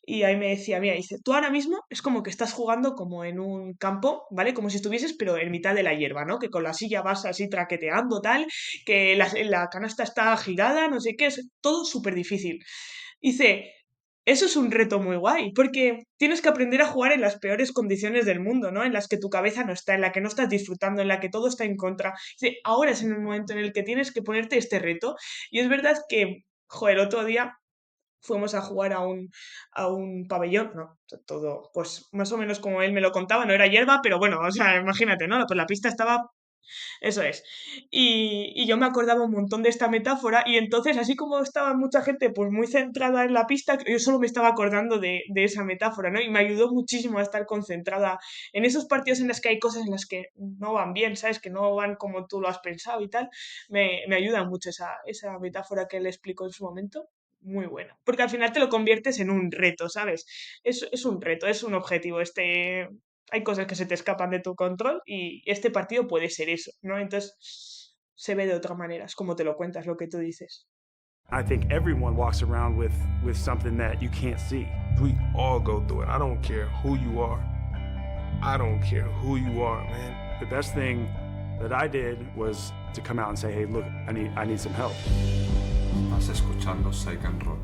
Y ahí me decía, mira, dice, tú ahora mismo es como que estás jugando como en un campo, ¿vale? Como si estuvieses, pero en mitad de la hierba, ¿no? Que con la silla vas así traqueteando, tal, que la canasta está girada, no sé qué, es todo súper difícil. Dice, eso es un reto muy guay, porque tienes que aprender a jugar en las peores condiciones del mundo, ¿no? En las que tu cabeza no está, en la que no estás disfrutando, en la que todo está en contra. Dice, ahora es en el momento en el que tienes que ponerte este reto. Y es verdad que, joder, el otro día fuimos a jugar a un pabellón, no, todo, pues más o menos como él me lo contaba, no era hierba, pero bueno, o sea, imagínate, ¿no? Pues la pista estaba, eso es. Y yo me acordaba un montón de esta metáfora y entonces, así como estaba mucha gente pues muy centrada en la pista, yo solo me estaba acordando de esa metáfora, ¿no? Y me ayudó muchísimo a estar concentrada en esos partidos en los que hay cosas en las que no van bien, ¿sabes? Que no van como tú lo has pensado y tal. Me ayuda mucho esa metáfora que él explicó en su momento. Muy buena. Porque al final te lo conviertes en un reto, ¿sabes? Es un reto, es un objetivo. Hay cosas que se te escapan de tu control y este partido puede ser eso, ¿no? Entonces se ve de otra manera, es como te lo cuentas, lo que tú dices. I think everyone walks around with something that you can't see. We all go through it. I don't care who you are. I don't care who you are, man. The best thing that I did was to come out and say, hey, look, I need some help. Estás escuchando Psych and Roll,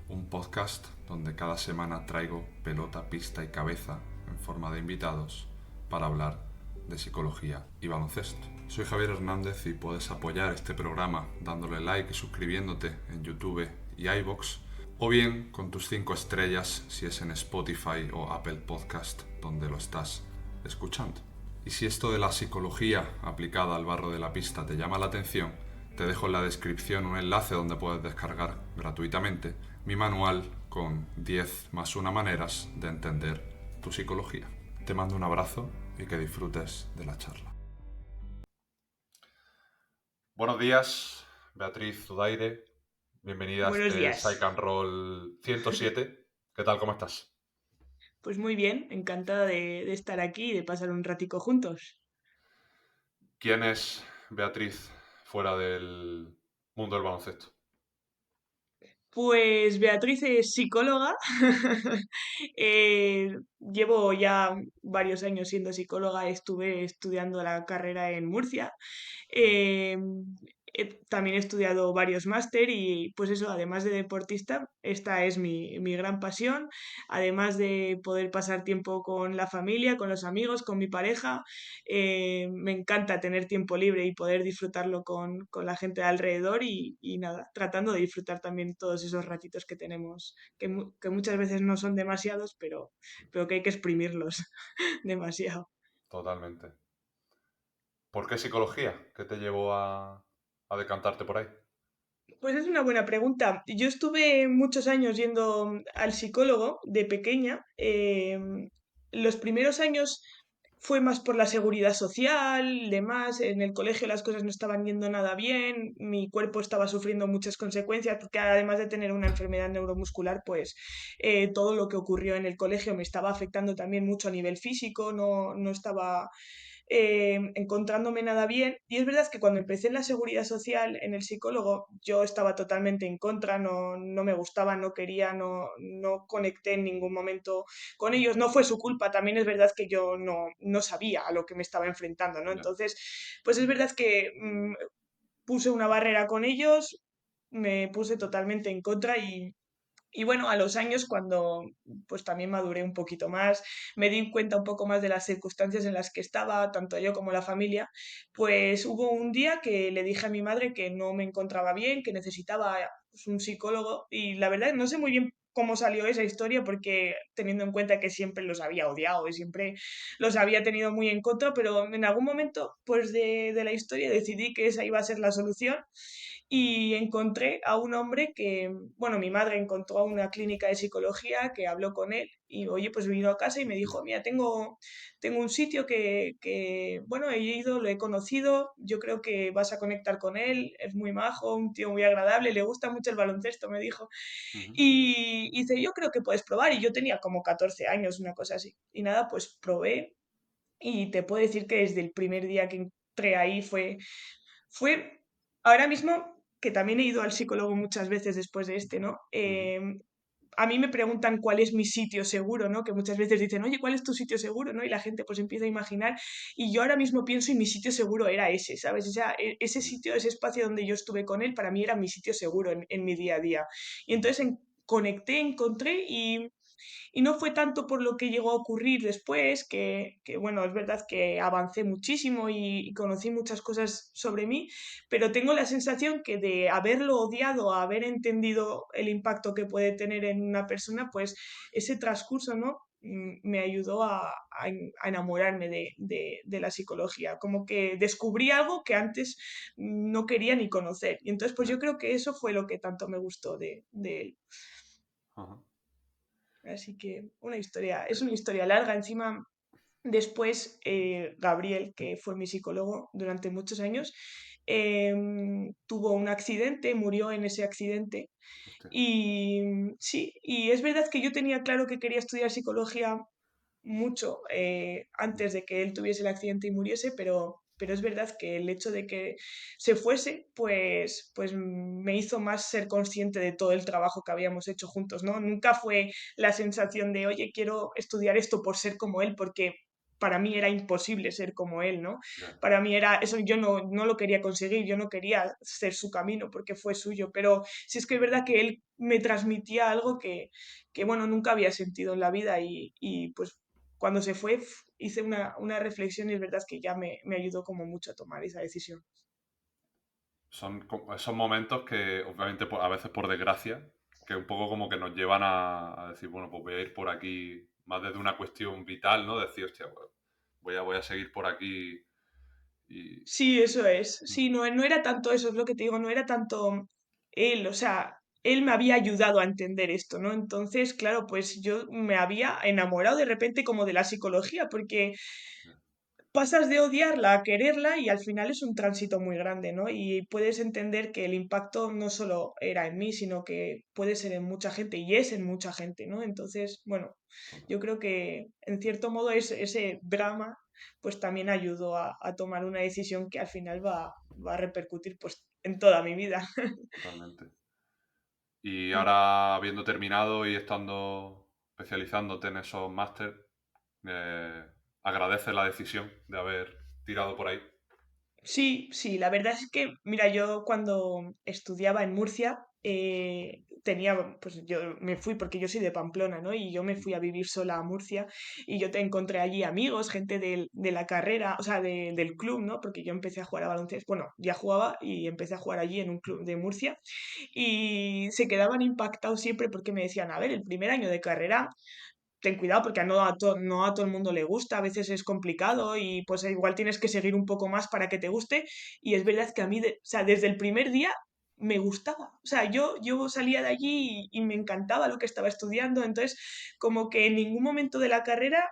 un podcast donde cada semana traigo pelota, pista y cabeza en forma de invitados para hablar de psicología y baloncesto. Soy Javier Hernández y puedes apoyar este programa dándole like y suscribiéndote en YouTube y iVoox, o bien con tus 5 estrellas si es en Spotify o Apple Podcast donde lo estás escuchando. Y si esto de la psicología aplicada al barro de la pista te llama la atención, te dejo en la descripción un enlace donde puedes descargar gratuitamente mi manual con 10 más 1 maneras de entender tu psicología. Te mando un abrazo y que disfrutes de la charla. Buenos días, Beatriz Zudaire. Bienvenida a Buenos este días. Psych and Roll 107. ¿Qué tal? ¿Cómo estás? Pues muy bien, encantada de estar aquí y de pasar un ratico juntos. ¿Quién es Beatriz fuera del mundo del baloncesto? Pues Beatriz es psicóloga. Llevo ya varios años siendo psicóloga. Estuve estudiando la carrera en Murcia. Eh, También he estudiado varios máster y pues eso, además de deportista, esta es mi gran pasión. Además de poder pasar tiempo con la familia, con los amigos, con mi pareja, me encanta tener tiempo libre y poder disfrutarlo con la gente de alrededor y nada, tratando de disfrutar también todos esos ratitos que tenemos, que muchas veces no son demasiados, pero que hay que exprimirlos demasiado. Totalmente. ¿Por qué psicología? ¿Qué te llevó a decantarte por ahí? Pues es una buena pregunta. Yo estuve muchos años yendo al psicólogo de pequeña. Los primeros años fue más por la seguridad social, demás. En el colegio las cosas no estaban yendo nada bien, mi cuerpo estaba sufriendo muchas consecuencias porque además de tener una enfermedad neuromuscular, pues todo lo que ocurrió en el colegio me estaba afectando también mucho a nivel físico, no estaba encontrándome nada bien. Y es verdad que cuando empecé en la seguridad social, en el psicólogo, yo estaba totalmente en contra, no me gustaba, no quería, no conecté en ningún momento con ellos. No fue su culpa, también es verdad que yo no sabía a lo que me estaba enfrentando, ¿no? Ya. Entonces, pues es verdad que puse una barrera con ellos, me puse totalmente en contra y bueno, a los años, cuando pues también maduré un poquito más, me di cuenta un poco más de las circunstancias en las que estaba, tanto yo como la familia, pues hubo un día que le dije a mi madre que no me encontraba bien, que necesitaba pues, un psicólogo y la verdad no sé muy bien cómo salió esa historia porque teniendo en cuenta que siempre los había odiado y siempre los había tenido muy en contra, pero en algún momento pues de la historia decidí que esa iba a ser la solución y encontré a un hombre que, bueno, mi madre encontró una clínica de psicología que habló con él y, oye, pues vino a casa y me dijo, mira, tengo un sitio bueno, he ido, lo he conocido, yo creo que vas a conectar con él, es muy majo, un tío muy agradable, le gusta mucho el baloncesto, me dijo. Ujú. Y dice, yo creo que puedes probar. Y yo tenía como 14 años, una cosa así. Y nada, pues probé y te puedo decir que desde el primer día que entré ahí fue ahora mismo, que también he ido al psicólogo muchas veces después de este, ¿no? Ujú. a mí me preguntan cuál es mi sitio seguro, ¿no? Que muchas veces dicen, oye, ¿cuál es tu sitio seguro? ¿No? Y la gente pues empieza a imaginar y yo ahora mismo pienso y mi sitio seguro era ese, ¿sabes? O sea, ese sitio, ese espacio donde yo estuve con él, para mí era mi sitio seguro en mi día a día. Y entonces conecté, encontré y no fue tanto por lo que llegó a ocurrir después, bueno, es verdad que avancé muchísimo y conocí muchas cosas sobre mí, pero tengo la sensación que de haberlo odiado a haber entendido el impacto que puede tener en una persona, pues ese transcurso, ¿no? Me ayudó a enamorarme de la psicología, como que descubrí algo que antes no quería ni conocer. Y entonces, pues yo creo que eso fue lo que tanto me gustó de él. Ajá. Así que es una historia larga. Encima, después, Gabriel, que fue mi psicólogo durante muchos años, tuvo un accidente, murió en ese accidente. Hostia. Y sí, y es verdad que yo tenía claro que quería estudiar psicología mucho antes de que él tuviese el accidente y muriese, pero es verdad que el hecho de que se fuese, pues me hizo más ser consciente de todo el trabajo que habíamos hecho juntos, ¿no? Nunca fue la sensación de, oye, quiero estudiar esto por ser como él, porque para mí era imposible ser como él, ¿no? Ya. Para mí era eso, yo no lo quería conseguir, yo no quería ser su camino porque fue suyo, pero sí es que es verdad que él me transmitía algo que bueno, nunca había sentido en la vida y pues cuando se fue hice una reflexión y es verdad que ya me ayudó como mucho a tomar esa decisión. Son esos momentos que, obviamente, a veces por desgracia, que un poco como que nos llevan a decir, bueno, pues voy a ir por aquí, más desde una cuestión vital, ¿no? Decir, hostia, pues, voy a seguir por aquí y... Sí, eso es. Sí, no era tanto eso, es lo que te digo, no era tanto él, o sea, él me había ayudado a entender esto, ¿no? Entonces, claro, pues yo me había enamorado de repente como de la psicología, porque pasas de odiarla a quererla y al final es un tránsito muy grande, ¿no? Y puedes entender que el impacto no solo era en mí, sino que puede ser en mucha gente y es en mucha gente, ¿no? Entonces, bueno, yo creo que en cierto modo ese drama pues también ayudó a tomar una decisión que al final va a repercutir pues en toda mi vida. Totalmente. Y ahora, habiendo terminado y estando especializándote en esos máster, agradeces la decisión de haber tirado por ahí. Sí, sí, la verdad es que, mira, yo cuando estudiaba en Murcia, pues yo me fui porque yo soy de Pamplona, ¿no? Y yo me fui a vivir sola a Murcia y yo te encontré allí amigos, gente de la carrera, o sea, del club, ¿no? Porque yo empecé a jugar a baloncesto, bueno, ya jugaba y empecé a jugar allí en un club de Murcia y se quedaban impactados siempre porque me decían, a ver, el primer año de carrera ten cuidado porque no a todo el mundo le gusta, a veces es complicado y pues igual tienes que seguir un poco más para que te guste. Y es verdad que a mí, o sea, desde el primer día me gustaba. O sea, yo salía de allí y me encantaba lo que estaba estudiando. Entonces, como que en ningún momento de la carrera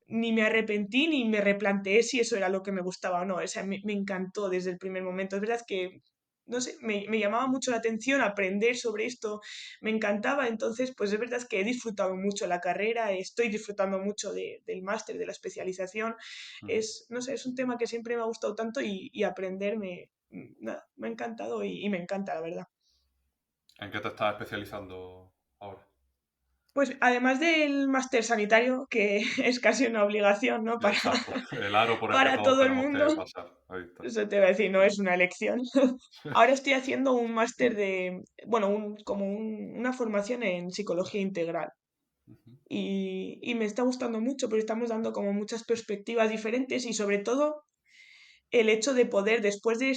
ni me arrepentí ni me replanteé si eso era lo que me gustaba o no. O sea, me encantó desde el primer momento. Es verdad que, no sé, me llamaba mucho la atención aprender sobre esto, me encantaba. Entonces, pues es verdad que he disfrutado mucho la carrera, estoy disfrutando mucho del máster, de la especialización. Ujú. No sé, es un tema que siempre me ha gustado tanto y aprender nada, me ha encantado y me encanta, la verdad. ¿En qué te estás especializando ahora? Pues además del máster sanitario, que es casi una obligación, ¿no? Exacto, el aro por el que Para todos todo el tenemos que mundo, pasar. Ahí está. eso te voy a decir, no es una elección. Ahora estoy haciendo un máster bueno, una formación en psicología integral. Ujú, Y me está gustando mucho porque estamos dando como muchas perspectivas diferentes y sobre todo el hecho de poder después de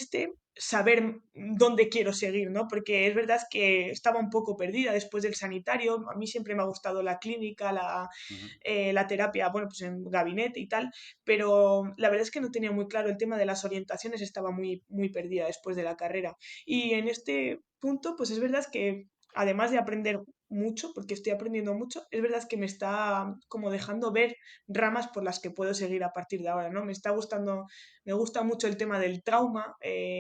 saber dónde quiero seguir, ¿no? Porque es verdad que estaba un poco perdida después del sanitario. A mí siempre me ha gustado la clínica, ujú, la terapia, bueno, pues en gabinete y tal, pero la verdad es que no tenía muy claro el tema de las orientaciones, estaba muy, muy perdida después de la carrera. Y en este punto, pues es verdad que además de aprender mucho, porque estoy aprendiendo mucho, es verdad que me está como dejando ver ramas por las que puedo seguir a partir de ahora, ¿no? Me gusta mucho el tema del trauma,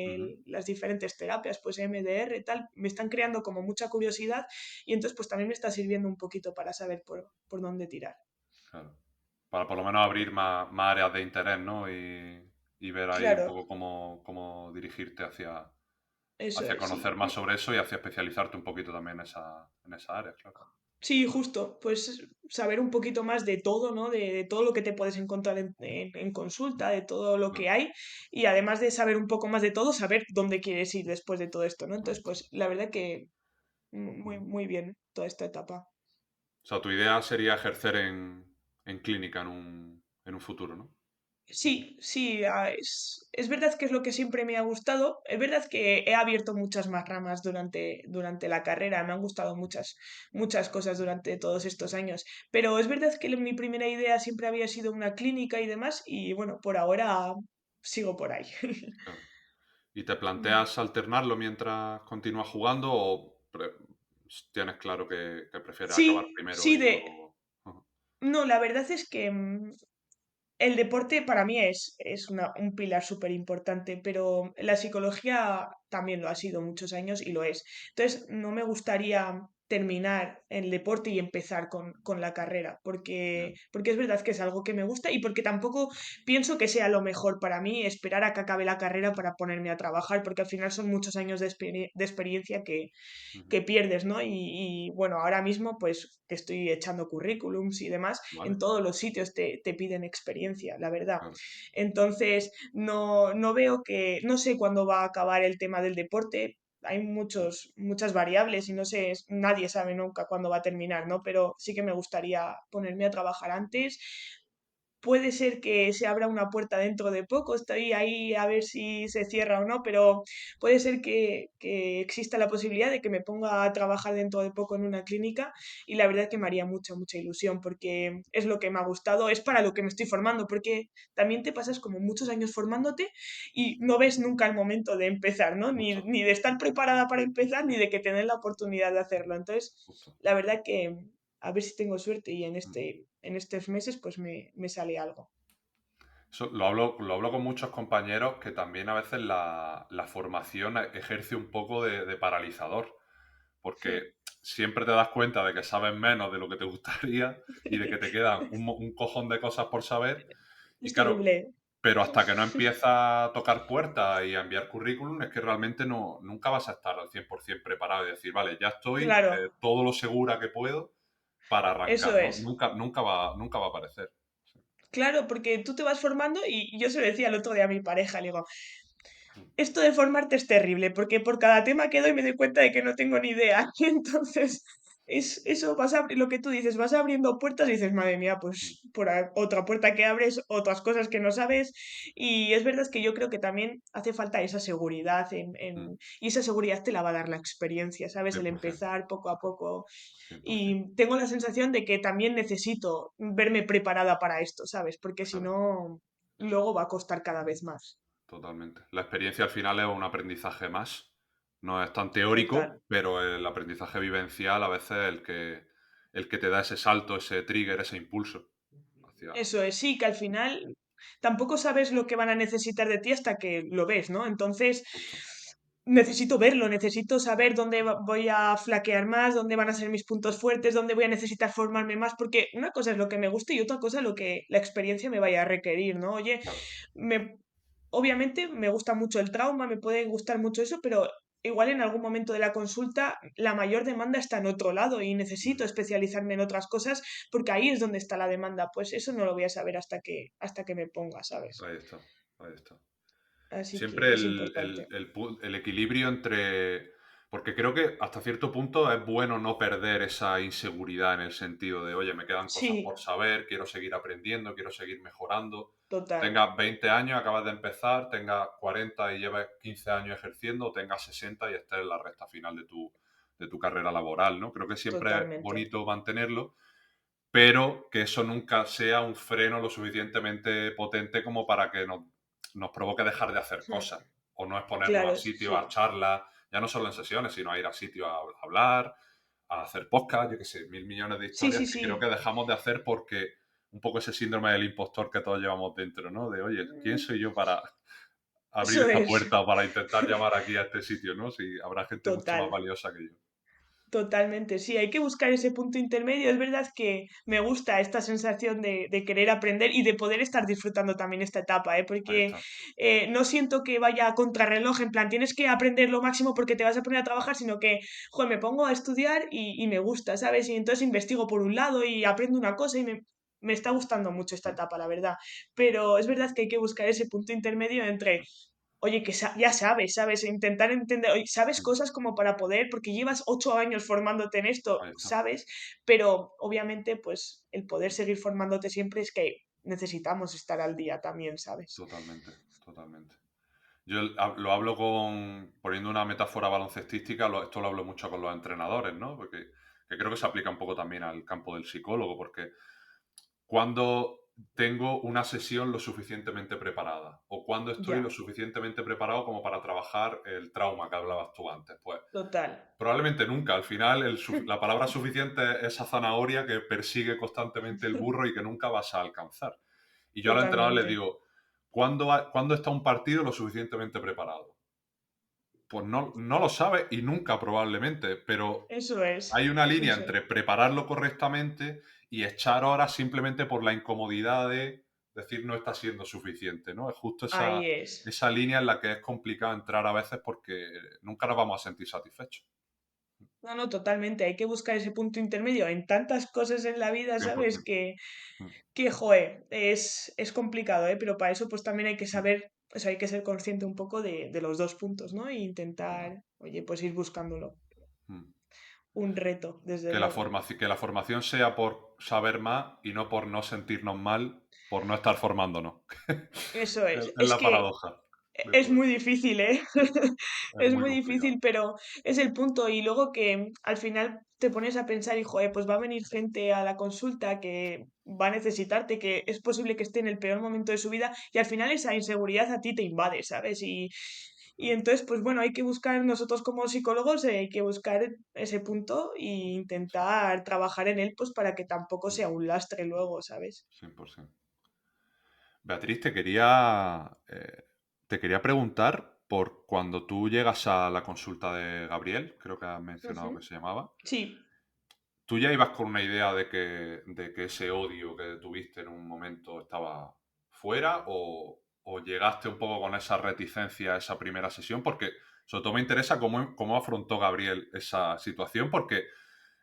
ujú. las diferentes terapias, pues MDR, tal, me están creando como mucha curiosidad y entonces pues también me está sirviendo un poquito para saber por dónde tirar. Claro. Para por lo menos abrir más áreas de interés, ¿no? Y ver ahí un Claro, poco cómo dirigirte eso hacia es, sí. conocer más sobre eso y hacia especializarte un poquito también en esa área, claro. Sí, justo, pues saber un poquito más de todo, ¿no? De todo lo que te puedes encontrar en consulta, de todo lo Claro, que hay y además de saber un poco más de todo, saber dónde quieres ir después de todo esto, ¿no? ahí Entonces, está. pues la verdad que muy, Ujú. muy bien toda esta etapa. O sea, tu idea sería ejercer en clínica en un futuro, ¿no? Sí, sí, es verdad que es lo que siempre me ha gustado. Es verdad que he abierto muchas más ramas durante la carrera. Me han gustado muchas cosas durante todos estos años. Pero es verdad que mi primera idea siempre había sido una clínica y demás. Y bueno, por ahora sigo por ahí. Claro. ¿Y te Mm. planteas alternarlo mientras continúas jugando o tienes claro que prefieres acabar Sí, primero sí, y luego... Ujú. no, la verdad es que el deporte para mí es un pilar súper importante, pero la psicología también lo ha sido muchos años y lo es. Entonces, no me gustaría terminar el deporte y empezar con la carrera, Ya, porque es verdad que es algo que me gusta y porque tampoco pienso que sea lo mejor para mí esperar a que acabe la carrera para ponerme a trabajar, porque al final son muchos años de experiencia ujú. que pierdes, ¿no? Bueno, ahora mismo pues que estoy echando currículums y demás, en Vale, todos los sitios te piden experiencia, la verdad. claro, Entonces, no veo que, no sé cuándo va a acabar el tema del deporte. Hay muchas variables y no sé, nadie sabe nunca cuándo va a terminar, ¿no? Pero sí que me gustaría ponerme a trabajar antes. Puede ser que se abra una puerta dentro de poco, estoy ahí a ver si se cierra o no, pero puede ser que exista la posibilidad de que me ponga a trabajar dentro de poco en una clínica y la verdad que me haría mucha ilusión porque es lo que me ha gustado, es para lo que me estoy formando, porque también te pasas como muchos años formándote y no ves nunca el momento de empezar, ¿no? justo, Ni de estar preparada para empezar, ni de que te den la oportunidad de hacerlo. Entonces, justo. la verdad que a ver si tengo suerte y Ujú. en estos meses pues me sale algo. Eso lo hablo con muchos compañeros que también a veces la formación ejerce un poco de paralizador, Hmm. porque siempre te das cuenta de que sabes menos de lo que te gustaría y de que te quedan un cojón de cosas por saber. Y Es claro, terrible. pero hasta que no empiezas a tocar puertas y a enviar currículum, es que realmente nunca vas a estar al 100% preparado y decir, vale, ya estoy Claro, todo lo segura que puedo para arrancar, eso ¿no? es. Nunca va a aparecer. Sí. Claro, porque tú te vas formando y yo se lo decía el otro día a mi pareja, le digo, Mm. esto de formarte es terrible, porque por cada tema que doy me doy cuenta de que no tengo ni idea. Y entonces, eso lo que tú dices, vas abriendo puertas y dices, madre mía, Mm. pues otra puerta que abres, otras cosas que no sabes. Y es verdad que yo creo que también hace falta esa seguridad Mm. y esa seguridad te la va a dar la experiencia, ¿sabes? El 100%. empezar poco a poco. 100%. Y tengo la sensación de que también necesito verme preparada para esto, ¿sabes? Porque si Claro, no, luego va a costar cada vez más. totalmente. La experiencia al final es un aprendizaje más. No es tan teórico, Total. pero el aprendizaje vivencial a veces es el que te da ese salto, ese trigger, ese impulso hacia... Eso es, sí, que al final tampoco sabes lo que van a necesitar de ti hasta que lo ves, ¿no? Entonces, Justo. necesito verlo, necesito saber dónde voy a flaquear más, dónde van a ser mis puntos fuertes, dónde voy a necesitar formarme más, porque una cosa es lo que me gusta y otra cosa es lo que la experiencia me vaya a requerir, ¿no? Oye, Claro, me, obviamente me gusta mucho el trauma, me puede gustar mucho eso, pero igual en algún momento de la consulta la mayor demanda está en otro lado y necesito mm, especializarme en otras cosas porque ahí es donde está la demanda. Pues eso no lo voy a saber hasta que me ponga, ¿sabes? ahí está, ahí está. Así Siempre que es importante. el equilibrio entre... Porque creo que hasta cierto punto es bueno no perder esa inseguridad en el sentido de, oye, me quedan cosas por Sí, saber, quiero seguir aprendiendo, quiero seguir mejorando. total. Tengas 20 años, acabas de empezar, tengas 40 y lleves 15 años ejerciendo, o tengas 60 y estés en la recta final de tu carrera laboral, ¿no? Creo que siempre es Totalmente. bonito mantenerlo, pero que eso nunca sea un freno lo suficientemente potente como para que nos provoque dejar de hacer Hmm. cosas o no exponernos a Claro, sitios, a sí. charlas, ya no solo en sesiones, sino a ir a sitios a hablar, a hacer podcast, yo qué sé, mil millones de Sí, historias sí, que creo que sí. dejamos de hacer porque un poco ese síndrome del impostor que todos llevamos dentro, ¿no? De, oye, ¿quién soy yo para abrir Eso esta es. puerta o para intentar llamar aquí a este sitio, ¿no? Si habrá gente mucho más Total. valiosa que yo. Totalmente, sí, hay que buscar ese punto intermedio. Es verdad que me gusta esta sensación de querer aprender y de poder estar disfrutando también esta etapa, ¿eh? Ahí Porque está. no siento que vaya a contrarreloj, en plan, tienes que aprender lo máximo porque te vas a poner a trabajar, sino que, joder, me pongo a estudiar y me gusta, ¿sabes? Y entonces investigo por un lado y aprendo una cosa y me está gustando mucho esta Mm, etapa, la verdad. Pero es verdad que hay que buscar ese punto intermedio entre oye, que ya sabes, ¿sabes? Intentar entender, oye, sabes mm, cosas como para poder, porque llevas 8 años formándote en esto, Ahí está. ¿sabes? Pero obviamente, pues el poder seguir formándote siempre es que necesitamos estar al día también, ¿sabes? Totalmente, totalmente. Yo lo hablo poniendo una metáfora baloncestística, esto lo hablo mucho con los entrenadores, ¿no? Porque que creo que se aplica un poco también al campo del psicólogo, porque cuando tengo una sesión lo suficientemente preparada o cuando estoy lo Ya, suficientemente preparado como para trabajar el trauma que hablabas tú antes. Pues total. probablemente nunca. Al final la palabra suficiente es esa zanahoria que persigue constantemente el burro y que nunca vas a alcanzar. Y yo al entrenador les Totalmente. digo, ¿cuándo está un partido lo suficientemente preparado? Pues no lo sabes y nunca probablemente, pero Eso es. hay una línea Eso es. entre prepararlo correctamente y echar horas simplemente por la incomodidad de decir no está siendo suficiente, ¿no? Es justo Ahí es. esa línea en la que es complicado entrar a veces porque nunca nos vamos a sentir satisfechos. No, no, totalmente. Hay que buscar ese punto intermedio en tantas cosas en la vida, ¿sabes? 100%. Mm, Joder, es complicado, ¿eh? Pero para eso pues también hay que mm, saber, pues hay que ser consciente un poco de los dos puntos, ¿no? E Total. intentar, oye, pues ir buscándolo. Mm. Un reto, desde Que luego. que la formación sea por saber más y no por no sentirnos mal por no estar formándonos. Eso es. Es Es la que paradoja de es todo muy esto. difícil, ¿eh? Es Es muy muy complicado. difícil, pero es el punto. Y luego que al final te pones a pensar, y joder, pues va a venir gente a la consulta que va a necesitarte, que es posible que esté en el peor momento de su vida, y al final esa inseguridad a ti te invade, ¿sabes? Y Mm, entonces, pues bueno, hay que buscar, nosotros como psicólogos, hay que buscar ese punto e Sí. intentar trabajar en él, pues para que tampoco Mm, sea un lastre luego, ¿sabes? 100%. Beatriz, te quería preguntar por cuando tú llegas a la consulta de Gabriel, creo que has mencionado que Ujú. se llamaba. Sí. ¿Tú ya ibas con una idea de que ese odio que tuviste en un momento estaba fuera o llegaste un poco con esa reticencia a esa primera sesión? Porque sobre todo me interesa cómo afrontó Gabriel esa situación, porque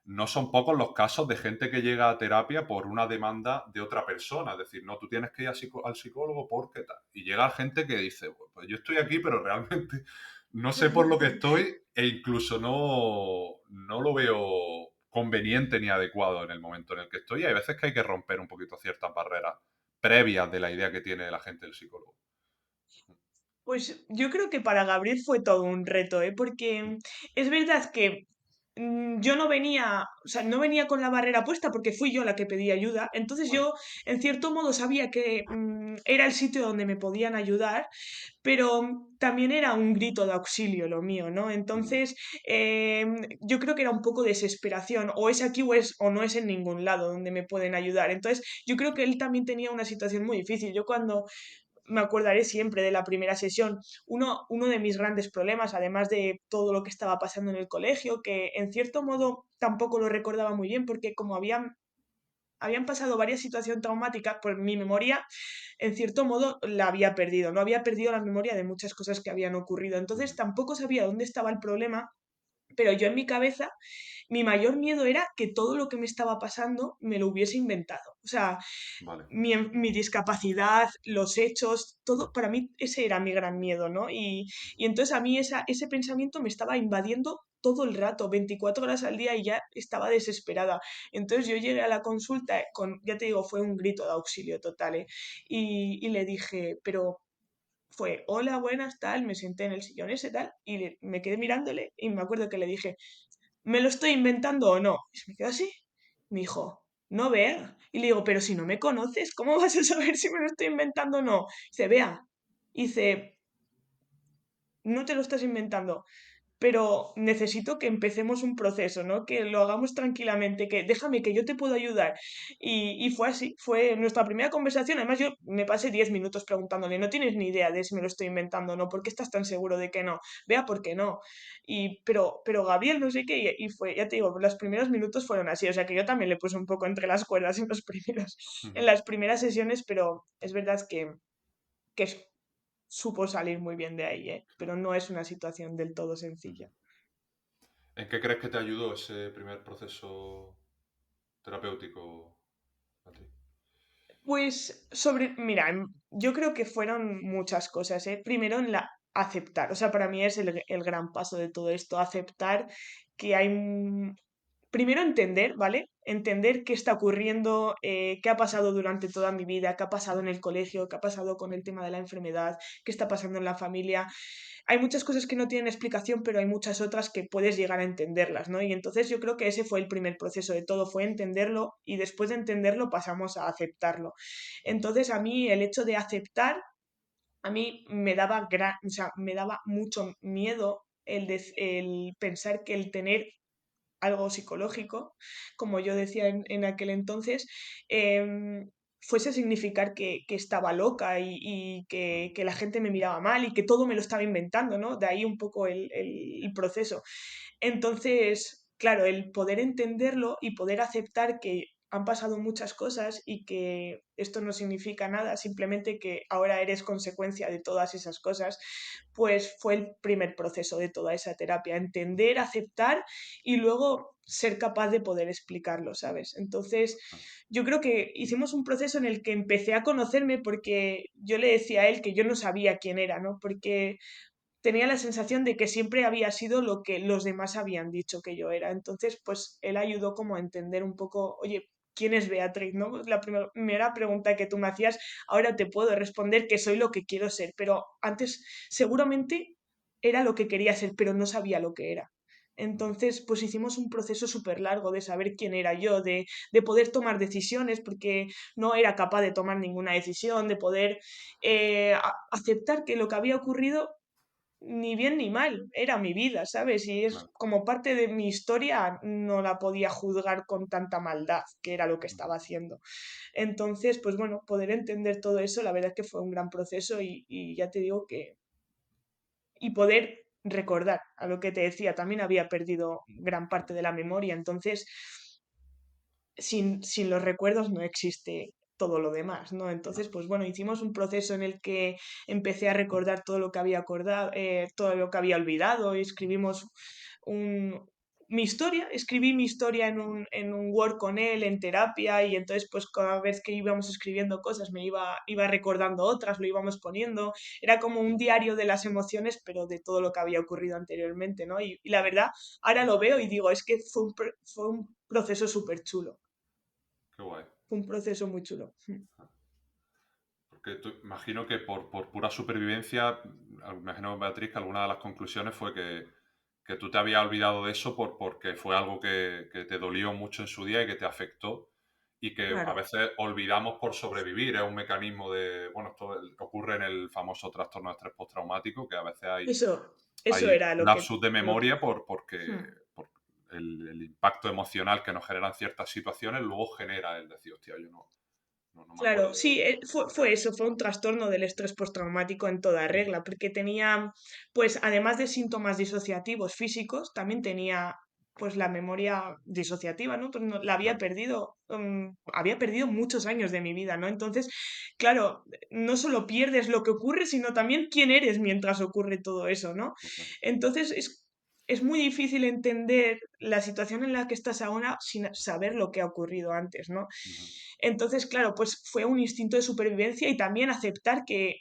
no son pocos los casos de gente que llega a terapia por una demanda de otra persona. Es decir, no, tú tienes que ir al psicólogo porque tal. Y llega gente que dice, pues yo estoy aquí, pero realmente no sé por lo que estoy e incluso no lo veo conveniente ni adecuado en el momento en el que estoy. Y hay veces que hay que romper un poquito ciertas barreras previas de la idea que tiene la gente del psicólogo. Pues yo creo que para Gabriel fue todo un reto, ¿eh? Porque es verdad que yo no venía, o sea, no venía con la barrera puesta porque fui yo la que pedí ayuda. Entonces Vale. yo, en cierto modo, sabía que era el sitio donde me podían ayudar, pero también era un grito de auxilio lo mío, ¿no? Ujú, Entonces, yo creo que era un poco desesperación, o es aquí o no es en ningún lado donde me pueden ayudar. Entonces, yo creo que él también tenía una situación muy difícil. Yo cuando me acordaré siempre de la primera sesión. Uno de mis grandes problemas, además de todo lo que estaba pasando en el colegio, que en cierto modo tampoco lo recordaba muy bien, porque como habían pasado varias situaciones traumáticas, pues mi memoria, en cierto modo, la había perdido. No había perdido la memoria de muchas cosas que habían ocurrido. Entonces ujú. tampoco sabía dónde estaba el problema, pero yo en mi cabeza mi mayor miedo era que todo lo que me estaba pasando me lo hubiese inventado. O sea, Vale. mi discapacidad, los hechos, todo, para mí ese era mi gran miedo, ¿no? Y entonces a mí ese pensamiento me estaba invadiendo todo el rato, 24 horas al día y ya estaba desesperada. Entonces yo llegué a la consulta con, ya te digo, fue un grito de auxilio total, ¿eh? Y le dije, pero fue, hola, buenas, tal, me senté en el sillón ese, tal, y me quedé mirándole y me acuerdo que le dije, ¿me lo estoy inventando o no? Y se me quedó así. Me dijo, no, vea. Y le digo, pero si no me conoces, ¿cómo vas a saber si me lo estoy inventando o no? Dice, vea. Y dice, no te lo estás inventando. pero necesito que empecemos un proceso, ¿no? Que lo hagamos tranquilamente, que déjame que yo te puedo ayudar. Y fue así, fue nuestra primera conversación. Además, yo me pasé 10 minutos preguntándole, no tienes ni idea de si me lo estoy inventando o no, ¿por qué estás tan seguro de que no? Vea, ¿por qué no? Pero Gabriel, no sé qué, y fue, ya te digo, los primeros minutos fueron así, o sea que yo también le puse un poco entre las cuerdas en Ujú, las primeras sesiones, pero es verdad que supo salir muy bien de ahí, ¿eh? Pero no es una situación del todo ujú. sencilla. ¿En qué crees que te ayudó ese primer proceso terapéutico a ti? Pues mira, yo creo que fueron muchas cosas, ¿eh? Primero en la aceptar, o sea, para mí es el gran paso de todo esto, aceptar que hay primero entender, ¿vale? Entender qué está ocurriendo, qué ha pasado durante toda mi vida, qué ha pasado en el colegio, qué ha pasado con el tema de la enfermedad, qué está pasando en la familia. Hay muchas cosas que no tienen explicación, pero hay muchas otras que puedes llegar a entenderlas, ¿no? Y entonces yo creo que ese fue el primer proceso de todo, fue entenderlo y después de entenderlo pasamos a aceptarlo. Ujú, Entonces a mí el hecho de aceptar, a mí me daba, o sea, me daba mucho miedo el pensar que el tener algo psicológico, como yo decía en aquel entonces, fuese a significar que estaba loca y ujú, que la gente me miraba mal y que todo me lo estaba inventando, ¿no? De ahí un poco el proceso. Entonces, claro, el poder entenderlo y poder aceptar que han pasado muchas cosas y que esto no significa nada, simplemente que ahora eres consecuencia de todas esas cosas, pues fue el primer proceso de toda esa terapia, entender, aceptar y luego ser capaz de poder explicarlo, ¿sabes? Entonces, ah, yo creo que hicimos un proceso en el que empecé a conocerme porque yo le decía a él que yo no sabía quién era, ¿no? Porque tenía la sensación de que siempre había sido lo que los demás habían dicho que yo era. Entonces, pues él ayudó como a entender un poco, oye, ¿quién es Beatriz? ¿No? La primera pregunta que tú me hacías, ahora te puedo responder que soy lo que quiero ser, pero antes seguramente era lo que quería ser, pero no sabía lo que era. ujú, Entonces, pues hicimos un proceso súper largo de saber quién era yo, de poder tomar decisiones, porque no era capaz de tomar ninguna decisión, de poder aceptar que lo que había ocurrido ni bien ni mal, era mi vida, ¿sabes? Y es claro, como parte de mi historia, no la podía juzgar con tanta maldad, que era lo que ujú, estaba haciendo. Entonces, pues bueno, poder entender todo eso, la verdad es que fue un gran proceso y ya te digo que... Y poder recordar, a lo que te decía, también había perdido gran parte de la memoria, entonces sin los recuerdos no existe todo lo demás, ¿no? Entonces, claro. pues bueno, hicimos un proceso en el que empecé a recordar todo lo que había acordado, todo lo que había olvidado y escribimos un, mi historia, escribí mi historia en un Word con él, en terapia, y entonces pues cada vez que íbamos escribiendo cosas iba recordando otras, lo íbamos poniendo, era como un diario de las emociones, pero de todo lo que había ocurrido anteriormente, ¿no? Y la verdad, ahora lo veo y digo, es que fue un proceso súper chulo. Qué guay. Fue un proceso muy chulo. Porque imagino que por pura supervivencia, imagino, Beatriz, que alguna de las conclusiones fue que tú te habías olvidado de eso porque fue algo que te dolió mucho en su día y que te afectó y que a Claro, veces olvidamos por sobrevivir. Es un mecanismo de, bueno, esto ocurre en el famoso trastorno de estrés postraumático, que a veces eso hay era lapsus de lo que... memoria por el impacto emocional que nos generan ciertas situaciones, luego genera el decir, hostia, yo no me Claro, acuerdo sí, de fue aquello. eso, fue un trastorno del estrés postraumático en toda Ujú, regla, porque tenía, pues además de síntomas disociativos físicos, también tenía pues la memoria disociativa, ¿no? Pues la claro, había perdido muchos años de mi vida, ¿no? Entonces, claro, no solo pierdes lo que ocurre, sino también quién eres mientras ocurre todo eso, ¿no? total. Entonces es muy difícil entender la situación en la que estás ahora sin saber lo que ha ocurrido antes, ¿no? Ujú, Entonces, claro, pues fue un instinto de supervivencia y también aceptar que,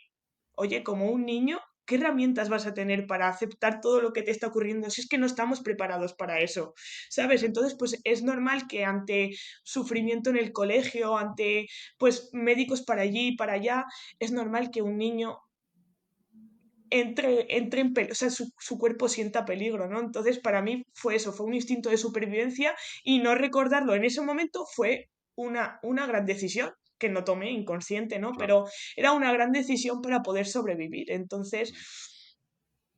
oye, como un niño, ¿qué herramientas vas a tener para aceptar todo lo que te está ocurriendo si es que no estamos preparados para eso? ¿Sabes? ujú, Entonces, pues es normal que ante sufrimiento en el colegio, ante pues médicos para allí y para allá, es normal que un niño entre en peligro, o sea, su cuerpo sienta peligro, ¿no? Entonces, para mí fue eso, fue un instinto de supervivencia y no recordarlo en ese momento fue una gran decisión que no tomé inconsciente, ¿no? claro. Pero era una gran decisión para poder sobrevivir. Entonces,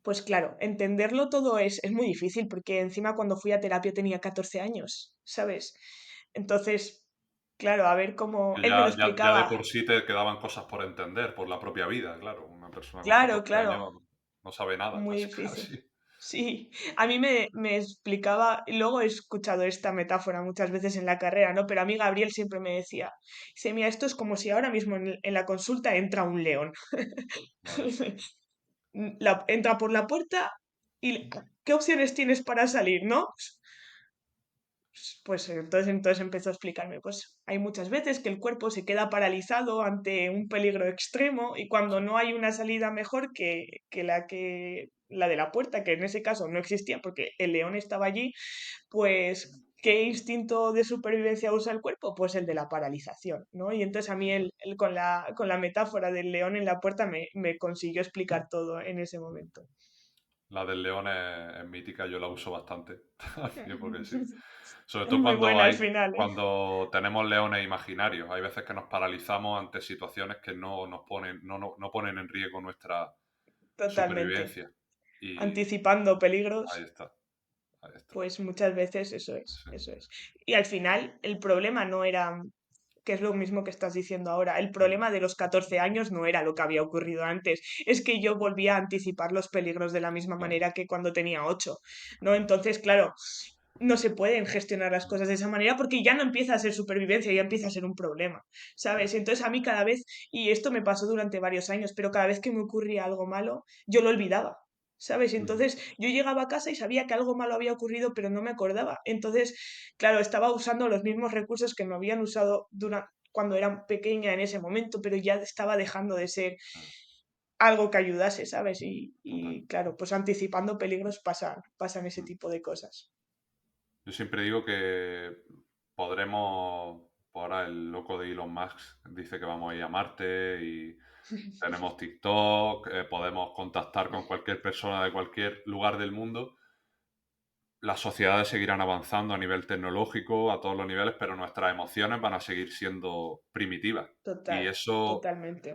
Pues claro, entenderlo todo es muy difícil, porque encima cuando fui a terapia tenía 14 años, ¿sabes? Entonces, claro, a ver cómo Que él me lo ya de explicaba. por sí te quedaban cosas por entender por la propia vida, claro. Una persona con Claro, 14 claro, años no sabe nada, muy casi, difícil. casi. Sí, a mí me explicaba, y luego he escuchado esta metáfora muchas veces en la carrera, ¿no? Pero a mí Gabriel siempre me decía, dice, mira, esto es como si ahora mismo en la consulta entra un león. Vale. Entra por la puerta y ¿qué opciones tienes para salir, no? Pues entonces empezó a explicarme, pues hay muchas veces que el cuerpo se queda paralizado ante un peligro extremo y cuando Sí. no hay una salida mejor que la de la puerta, que en ese caso no existía porque el león estaba allí, pues ¿qué instinto de supervivencia usa el cuerpo? Pues el de la paralización, ¿no? Y entonces a mí él con la metáfora del león en la puerta me consiguió explicar todo en ese momento. La del león es mítica, yo la uso bastante también porque sí. Sobre Es todo muy buena al final, ¿eh? cuando tenemos leones imaginarios. Hay veces que nos paralizamos ante situaciones que no ponen en riesgo nuestra Totalmente. supervivencia. Y Anticipando ahí peligros. está, ahí está. Pues muchas veces eso es, Sí. eso es. Y al final el problema no era, que es lo mismo que estás diciendo ahora, el Mm, problema de los 14 años no era lo que había ocurrido antes, es que yo volvía a anticipar los peligros de la misma claro. manera que cuando tenía 8, ¿no? Entonces, claro, no se pueden gestionar las cosas de esa manera porque ya no empieza a ser supervivencia, ya empieza a ser un problema, ¿sabes? Entonces a mí cada vez, y esto me pasó durante varios años, pero cada vez que me ocurría algo malo, yo lo olvidaba. ¿Sabes? Ujú, Entonces yo llegaba a casa y sabía que algo malo había ocurrido, pero no me acordaba. Entonces, claro, estaba usando los mismos recursos que me habían usado cuando era pequeña en ese momento, pero ya estaba dejando de ser mm, algo que ayudase, ¿sabes? Y, total. y claro, pues anticipando peligros pasan ese Mm. tipo de cosas. Yo siempre digo que podremos, por ahora el loco de Elon Musk dice que vamos a ir a Marte y tenemos TikTok, podemos contactar con cualquier persona de cualquier lugar del mundo. Las sociedades seguirán avanzando a nivel tecnológico, a todos los niveles, pero nuestras emociones van a seguir siendo primitivas. Y Total, eso totalmente.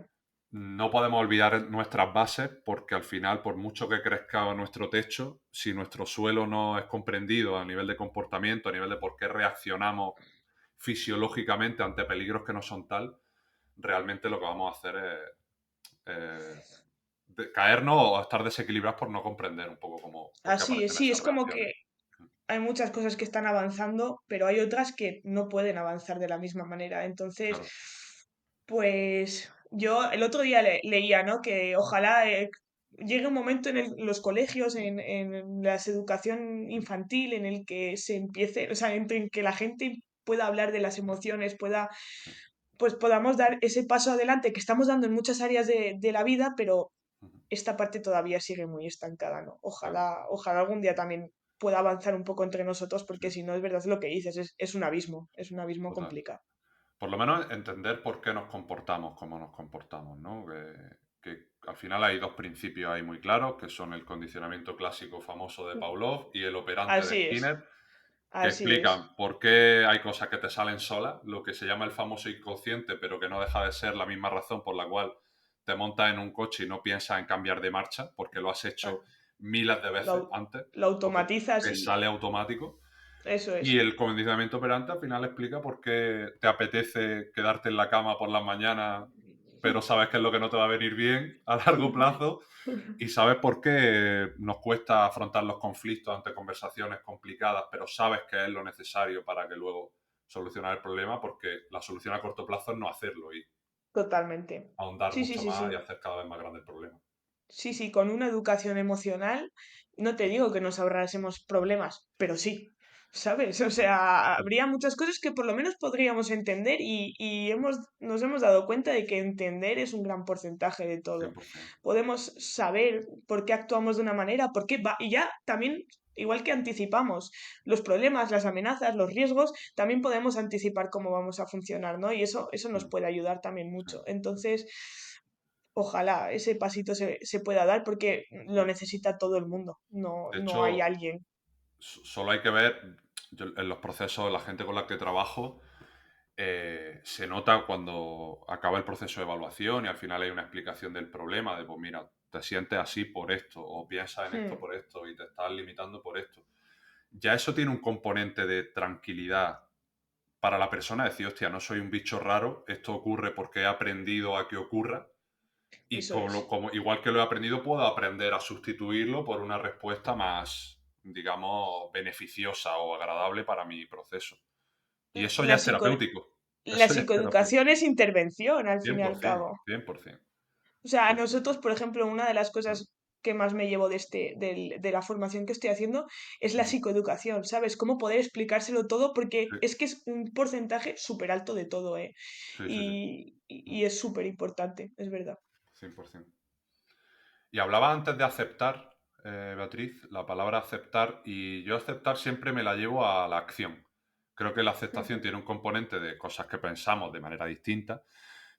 no podemos olvidar nuestras bases porque al final, por mucho que crezca nuestro techo, si nuestro suelo no es comprendido a nivel de comportamiento, a nivel de por qué reaccionamos fisiológicamente ante peligros que no son tal, realmente lo que vamos a hacer es caernos o estar desequilibrados por no comprender un poco cómo, por qué Así es, aparecen sí, esas es como reacciones. que hay muchas cosas que están avanzando, pero hay otras que no pueden avanzar de la misma manera. Entonces, Claro. pues yo el otro día leía, ¿no? Que ojalá llegue un momento en los colegios, en la educación infantil, en el que se empiece, o sea, en que la gente pueda hablar de las emociones, pues podamos dar ese paso adelante que estamos dando en muchas áreas de la vida, pero Ujú. esta parte todavía sigue muy estancada, ¿no? Claro. Ojalá algún día también pueda avanzar un poco entre nosotros, Sí, porque si no es verdad lo que dices, es un abismo total. complicado. Por lo menos entender por qué nos comportamos como nos comportamos, ¿no? Que al final hay dos principios ahí muy claros, que son el condicionamiento clásico famoso de Pavlov y el operante de Así es, Skinner, que así es, explican por qué hay cosas que te salen solas, lo que se llama el famoso inconsciente, pero que no deja de ser la misma razón por la cual te montas en un coche y no piensas en cambiar de marcha, porque lo has ah, hecho miles de lo, veces antes, lo entonces automatizas te y sale automático. eso Y es, el condicionamiento operante al final explica por qué te apetece quedarte en la cama por las mañanas, pero sabes que es lo que no te va a venir bien a largo plazo y sabes por qué nos cuesta afrontar los conflictos ante conversaciones complicadas, pero sabes que es lo necesario para que luego solucionar el problema, porque la solución a corto plazo es no hacerlo y totalmente. ahondar Sí, sí, mucho sí, más y sí. hacer cada vez más grande el problema. Sí, sí, con una educación emocional, no te digo que nos ahorrásemos problemas, pero sí, ¿sabes? O sea, habría muchas cosas que por lo menos podríamos entender y nos hemos dado cuenta de que entender es un gran porcentaje de todo. 100%. Podemos saber por qué actuamos de una manera, por qué va, y ya también, igual que anticipamos los problemas, las amenazas, los riesgos, también podemos anticipar cómo vamos a funcionar, ¿no? Y eso nos Mm, puede ayudar también sí. mucho. Entonces, ojalá ese pasito se pueda dar porque lo necesita todo el mundo. No, De no hay hecho, alguien. solo hay que ver yo, en los procesos, la gente con la que trabajo, se nota cuando acaba el proceso de evaluación y al final hay una explicación del problema, de pues mira, te sientes así por esto, o piensas en esto Hmm, por esto, y te estás limitando por esto. Ya eso tiene un componente de tranquilidad para la persona, decir, hostia, no soy un bicho raro, esto ocurre porque he aprendido a que ocurra, y eso es. como, igual que lo he aprendido, puedo aprender a sustituirlo por una respuesta más, digamos, beneficiosa o agradable para mi proceso. Y eso ya La es psico- terapéutico. la Eso ya es terapéutico. psicoeducación es intervención, al fin y al 100%, cabo. 100%. O sea, a Sí. nosotros, por ejemplo, una de las Mm, cosas que más me llevo de la formación que estoy haciendo es la mm, psicoeducación, ¿sabes? Cómo poder explicárselo todo, porque sí, es que es un porcentaje súper alto de todo, ¿eh? sí, sí, sí. Mm, Y es súper importante, es verdad. 100%. Y hablaba antes de aceptar, Beatriz, la palabra aceptar, y yo aceptar siempre me la llevo a la acción. Creo que la aceptación Ujú. tiene un componente de cosas que pensamos de manera distinta,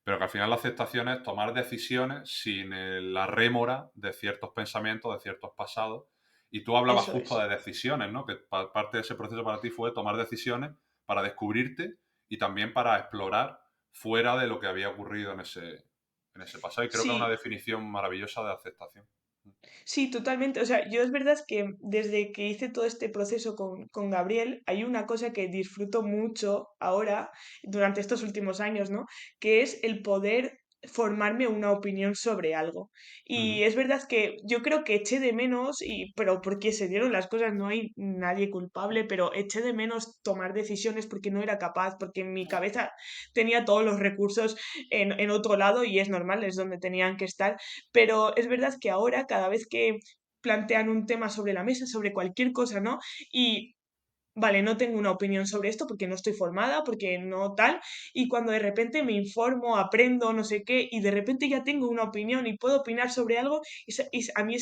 pero que al final la aceptación es tomar decisiones sin la rémora de ciertos pensamientos, de ciertos pasados. Y tú hablabas Eso justo es. de decisiones, ¿no? Que parte de ese proceso para ti fue tomar decisiones para descubrirte y también para explorar fuera de lo que había ocurrido en ese pasado. Y creo que es una Sí, definición maravillosa de aceptación. sí, totalmente. O sea, yo es verdad que desde que hice todo este proceso con Gabriel, hay una cosa que disfruto mucho ahora, durante estos últimos años, ¿no? Que es el poder formarme una opinión sobre algo. Ujú. Y es verdad que yo creo que eché de menos, pero porque se dieron las cosas, no hay nadie culpable, pero eché de menos tomar decisiones porque no era capaz, porque en mi cabeza tenía todos los recursos en otro lado y es normal, es donde tenían que estar, pero es verdad que ahora, cada vez que plantean un tema sobre la mesa, sobre cualquier cosa, ¿no? Y vale, no tengo una opinión sobre esto porque no estoy formada, porque no tal, y cuando de repente me informo, aprendo, no sé qué, y de repente ya tengo una opinión y puedo opinar sobre algo, a mí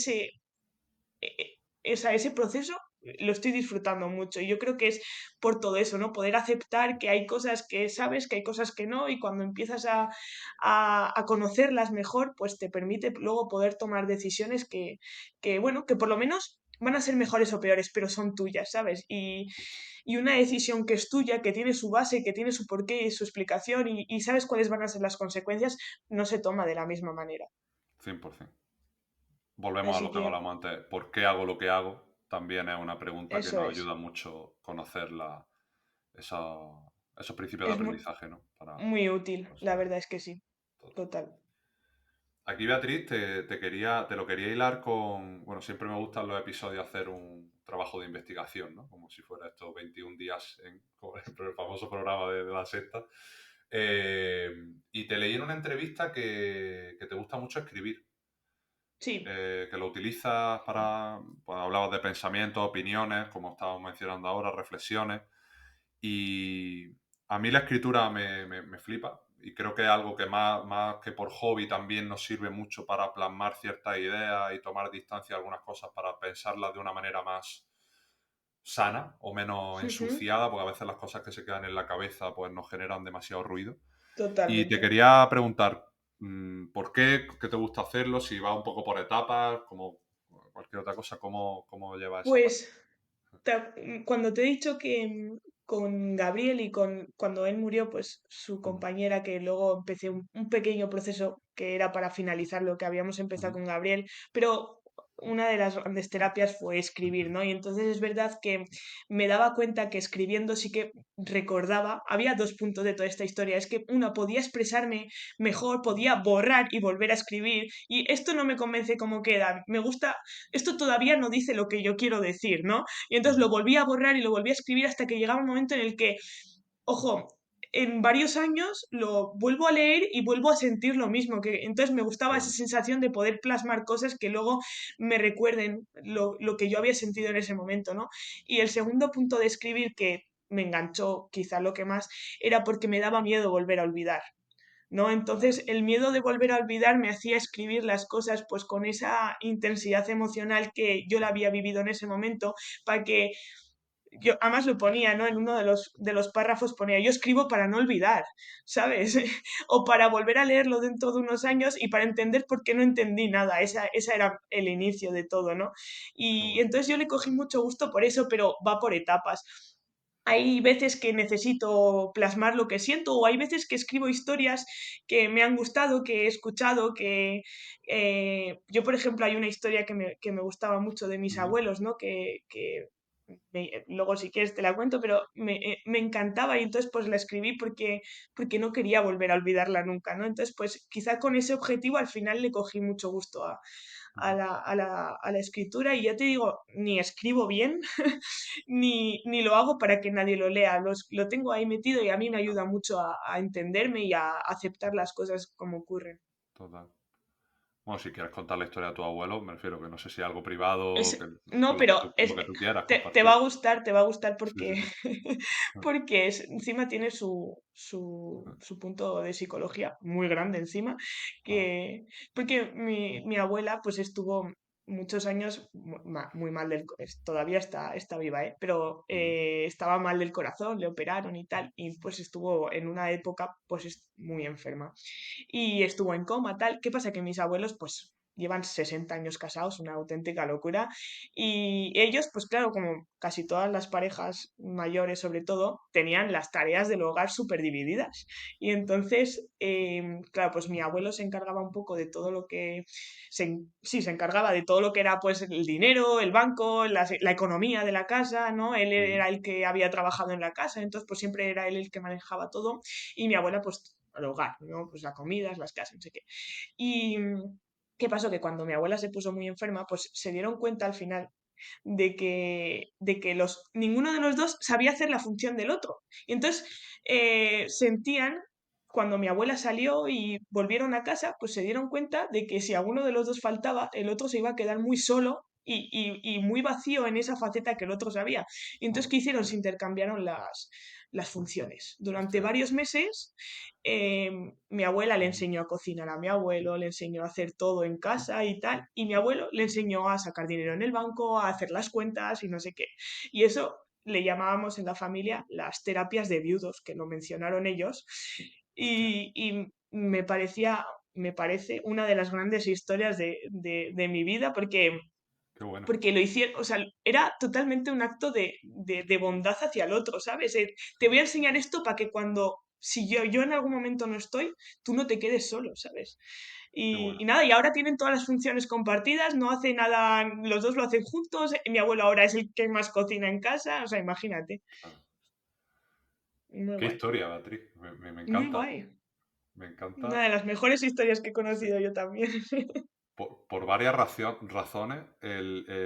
ese proceso lo estoy disfrutando mucho. Y yo creo que es por todo eso, ¿no? Poder aceptar que hay cosas que sabes, que hay cosas que no, y cuando empiezas a conocerlas mejor, pues te permite luego poder tomar decisiones bueno, que por lo menos van a ser mejores o peores, pero son tuyas, ¿sabes? Y una decisión que es tuya, que tiene su base, que tiene su porqué y su explicación, y sabes cuáles van a ser las consecuencias, no se toma de la misma manera. 100%. Volvemos a Así lo que que hablábamos antes. ¿Por qué hago lo que hago? También es una pregunta que eso nos es. ayuda mucho conocer esos principios de Es aprendizaje, ¿no? muy útil, Para la seguir. verdad es que sí, Total. total. Aquí, Beatriz, te lo quería hilar con. Bueno, siempre me gustan los episodios hacer un trabajo de investigación, ¿no? Como si fuera estos 21 días como el famoso programa de la sexta. Eh, y te leí en una entrevista que te gusta mucho escribir, Sí, que lo utilizas para. Pues hablabas de pensamientos, opiniones, como estábamos mencionando ahora, reflexiones. Y a mí la escritura me flipa y creo que es algo que más que por hobby también nos sirve mucho para plasmar ciertas ideas y tomar distancia de algunas cosas para pensarlas de una manera más sana o menos ujú, ensuciada, porque a veces las cosas que se quedan en la cabeza pues nos generan demasiado ruido. Y te totalmente. quería preguntar, ¿por qué? ¿Qué te gusta hacerlo? Si va un poco por etapas, como cualquier otra cosa, ¿cómo lleva esa parte? Pues cuando te he dicho que con Gabriel y cuando él murió, pues su Ujú, compañera, que luego empecé un pequeño proceso que era para finalizar lo que habíamos empezado ujú, con Gabriel, pero una de las grandes terapias fue escribir, ¿no? Y entonces es verdad que me daba cuenta que escribiendo sí que recordaba, había dos puntos de toda esta historia, es que una podía expresarme mejor, podía borrar y volver a escribir, y esto no me convence cómo queda, me gusta, esto todavía no dice lo que yo quiero decir, ¿no? Y entonces ujú, lo volví a borrar y lo volví a escribir hasta que llegaba un momento en el que, ojo, en varios años lo vuelvo a leer y vuelvo a sentir lo mismo, que entonces me qué gustaba esa bonito. sensación de poder plasmar cosas que luego me recuerden lo que yo había sentido en ese momento, ¿no? Y el segundo punto de escribir que me enganchó quizá lo que más era porque me daba miedo volver a olvidar. ¿No? Vale. Entonces, el miedo de volver a olvidar me hacía escribir las cosas pues con esa intensidad emocional que yo la había vivido en ese momento, para que yo además lo ponía, ¿no? En uno de los párrafos ponía, yo escribo para no olvidar, ¿sabes? O para volver a leerlo dentro de unos años y para entender por qué no entendí nada. Esa era el inicio de todo, ¿no? Qué Y bueno. entonces yo le cogí mucho gusto por eso, pero va por etapas. hay veces que necesito plasmar lo que siento o hay veces que escribo historias que me han gustado, que he escuchado, yo, por ejemplo, hay una historia que me gustaba mucho de mis Ujú. abuelos, ¿no? Luego si quieres te la cuento, pero me encantaba y entonces pues la escribí porque no quería volver a olvidarla nunca, ¿no? Entonces pues quizá con ese objetivo al final le cogí mucho gusto Ujú. a la escritura y ya te digo, ni escribo bien, ni lo hago para que nadie lo lea, lo tengo ahí metido y a mí me ayuda mucho a entenderme y a aceptar las cosas como ocurren. Total. Bueno, si quieres contar la historia de tu abuelo, me refiero que no sé si algo privado, Es, no, pero lo que tú quieras te va compartir. a gustar, te va a gustar Sí, sí, porque, sí. Ah, porque encima tiene su punto de psicología muy grande encima, ah, porque mi abuela pues estuvo muchos años muy mal todavía está viva, ¿eh? Pero ujú, estaba mal del corazón, le operaron y tal, y pues estuvo en una época pues muy enferma y estuvo en coma, tal. ¿Qué pasa? Que mis abuelos pues llevan 60 años casados, una auténtica locura. Y ellos, pues claro, como casi todas las parejas mayores sobre todo, tenían las tareas del hogar súper divididas. Y entonces, claro, pues mi abuelo se encargaba un poco de todo lo que... sí, se encargaba de todo lo que era pues el dinero, el banco, la economía de la casa, ¿no? Él ujú, era el que había trabajado en la casa, entonces pues siempre era él el que manejaba todo. Y mi abuela pues al hogar, ¿no? Pues las comidas, las casas, no sé qué. Y qué pasó que cuando mi abuela se puso muy enferma, pues se dieron cuenta al final de que ninguno de los dos sabía hacer la función del otro. Y entonces sentían, cuando mi abuela salió y volvieron a casa, pues se dieron cuenta de que si alguno de los dos faltaba, el otro se iba a quedar muy solo y muy vacío en esa faceta que el otro sabía. Y entonces, ah, ¿qué hicieron? Se intercambiaron las funciones. Durante hostia, varios meses eh, mi abuela le enseñó a cocinar a mi abuelo, le enseñó a hacer todo en casa y tal, y mi abuelo le enseñó a sacar dinero en el banco, a hacer las cuentas y no sé qué. Y eso le llamábamos en la familia las terapias de viudos, que lo mencionaron ellos, hostia, y me parece una de las grandes historias de mi vida, qué bueno. porque lo hicieron, o sea, era totalmente un acto de bondad hacia el otro, ¿sabes? Te voy a enseñar esto para que si yo en algún momento no estoy, tú no te quedes solo, ¿sabes? Qué Y bueno. nada, y ahora tienen todas las funciones compartidas, no hace nada, los dos lo hacen juntos, mi abuelo ahora es el que más cocina en casa, o sea, imagínate. Claro. Muy Qué guay, historia, Beatriz. Me muy encanta. guay. Me Una encanta. de las mejores historias que he Sí. conocido yo también. Por varias razones.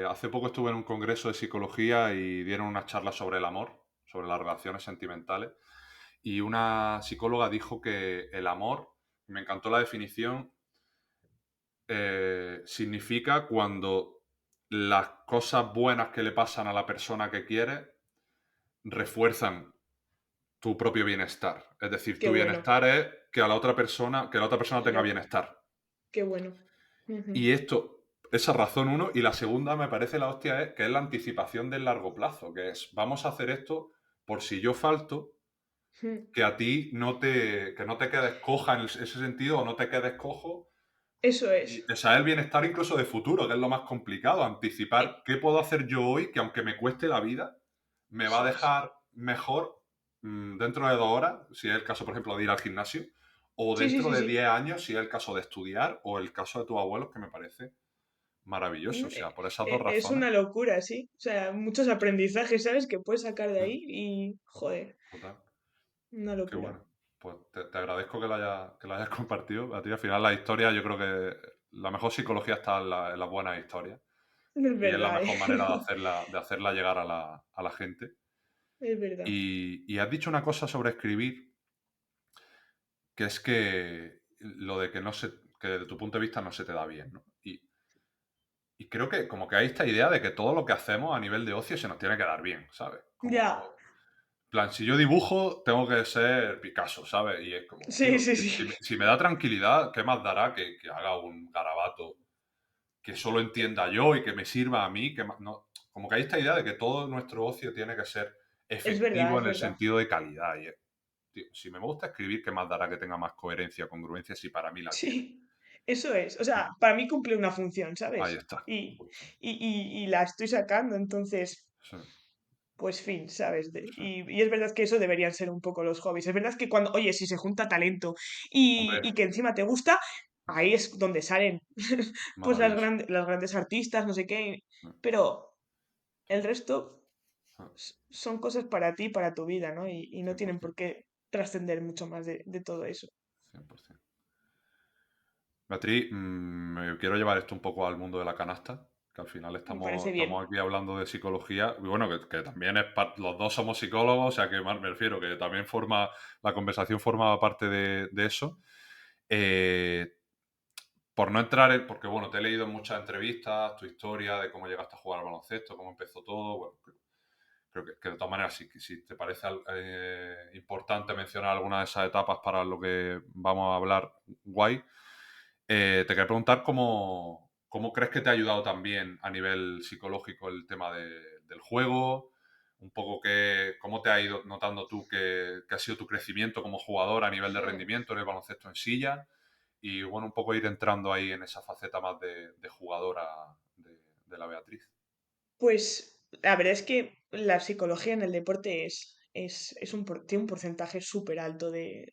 Hace poco estuve en un congreso de psicología y dieron una charla sobre el amor, sobre las relaciones sentimentales. Y una psicóloga dijo que el amor, me encantó la definición, significa cuando las cosas buenas que le pasan a la persona que quiere refuerzan tu propio bienestar. Es decir, Qué tu bueno, bienestar es que la otra persona tenga ya, bienestar. qué bueno. Ujú. Y esto, esa razón uno, y la segunda me parece la hostia es que es la anticipación del largo plazo, que es vamos a hacer esto por si yo falto, Ujú. que a ti que no te quedes coja en ese sentido o no te quedes cojo. Eso es. Y, o sea, el bienestar incluso de futuro, que es lo más complicado, E- anticipar qué puedo hacer yo hoy que aunque me cueste la vida, me va a Eso es. dejar mejor dentro de 2 horas, si es el caso, por ejemplo, de ir al gimnasio, o Sí, sí, dentro sí, de sí. 10 años, si es el caso de estudiar, o el caso de tus abuelos, que me parece maravilloso. O sea, por esas dos Es razones, una locura, sí. O sea, muchos aprendizajes, ¿sabes? Que puedes sacar de sí, ahí y, joder, total, una qué locura. bueno. Pues te agradezco que la hayas compartido. A ti, al final, la historia, yo creo que la mejor psicología está en las buenas historias. Es Y es la verdad, ¿eh? mejor manera de hacerla llegar a la gente. Es verdad. Y has dicho una cosa sobre escribir, que es que lo de que desde tu punto de vista no se te da bien, ¿no? Y creo que como que hay esta idea de que todo lo que hacemos a nivel de ocio se nos tiene que dar bien, ¿sabes? Ya. Como, en plan, si yo dibujo, tengo que ser Picasso, ¿sabes? Y es como, Sí, tío, sí, si, sí. si me da tranquilidad, ¿qué más dará que haga un garabato que solo entienda yo y que me sirva a mí? No, como que hay esta idea de que todo nuestro ocio tiene que ser Es verdad, efectivo es en el verdad. sentido de calidad. Tío, si me gusta escribir, ¿qué más dará que tenga más coherencia, congruencia, si para mí la tiene? Sí, eso es. O sea, para mí cumple una función, Ahí ¿sabes? está. Y la estoy sacando, entonces, Sí. pues fin, ¿sabes? Y es verdad que eso deberían ser un poco los hobbies. Es verdad que cuando, oye, si se junta talento Hombre, y que encima te gusta, ahí es donde salen pues maravilloso. las grandes artistas, no sé qué. Pero el resto son cosas para ti, para tu vida, ¿no? Y no tienen 100%. por qué trascender mucho más de todo eso. 100%. Beatriz, me quiero llevar esto un poco al mundo de la canasta, que al final Me parece bien. estamos aquí hablando de psicología, y bueno, que también los dos somos psicólogos, o sea que me refiero que también la conversación formaba parte de eso. Eh, por no entrar en, porque bueno, te he leído en muchas entrevistas tu historia de cómo llegaste a jugar al baloncesto, cómo empezó todo, bueno, creo que de todas maneras, si te parece importante mencionar alguna de esas etapas para lo que vamos a hablar, guay. Te quería preguntar cómo crees que te ha ayudado también a nivel psicológico el tema del juego, un poco cómo te ha ido notando tú que ha sido tu crecimiento como jugador a nivel de Hmm. rendimiento en el baloncesto en silla y bueno, un poco ir entrando ahí en esa faceta más de jugadora de la Beatriz. Pues la verdad es que la psicología en el deporte tiene un porcentaje súper alto de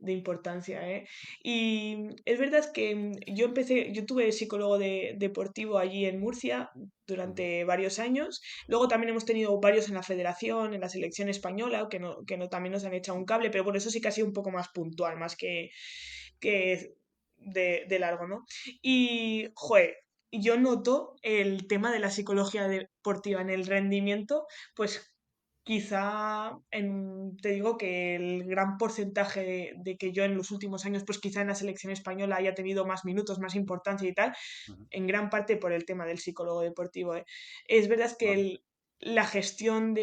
importancia, ¿eh? Y es verdad que yo tuve psicólogo deportivo allí en Murcia Ujú, durante varios años. Luego también hemos tenido varios en la federación, en la selección española, que no también nos han echado un cable, pero bueno, eso sí que ha sido un poco más puntual, más que de largo, ¿no? Y, joder, yo noto el tema de la psicología deportiva en el rendimiento, pues te digo que el gran porcentaje de que yo en los últimos años, pues quizá en la selección española haya tenido más minutos, más importancia y tal, ujú, en gran parte por el tema del psicólogo deportivo, ¿eh? Es verdad que vale, la gestión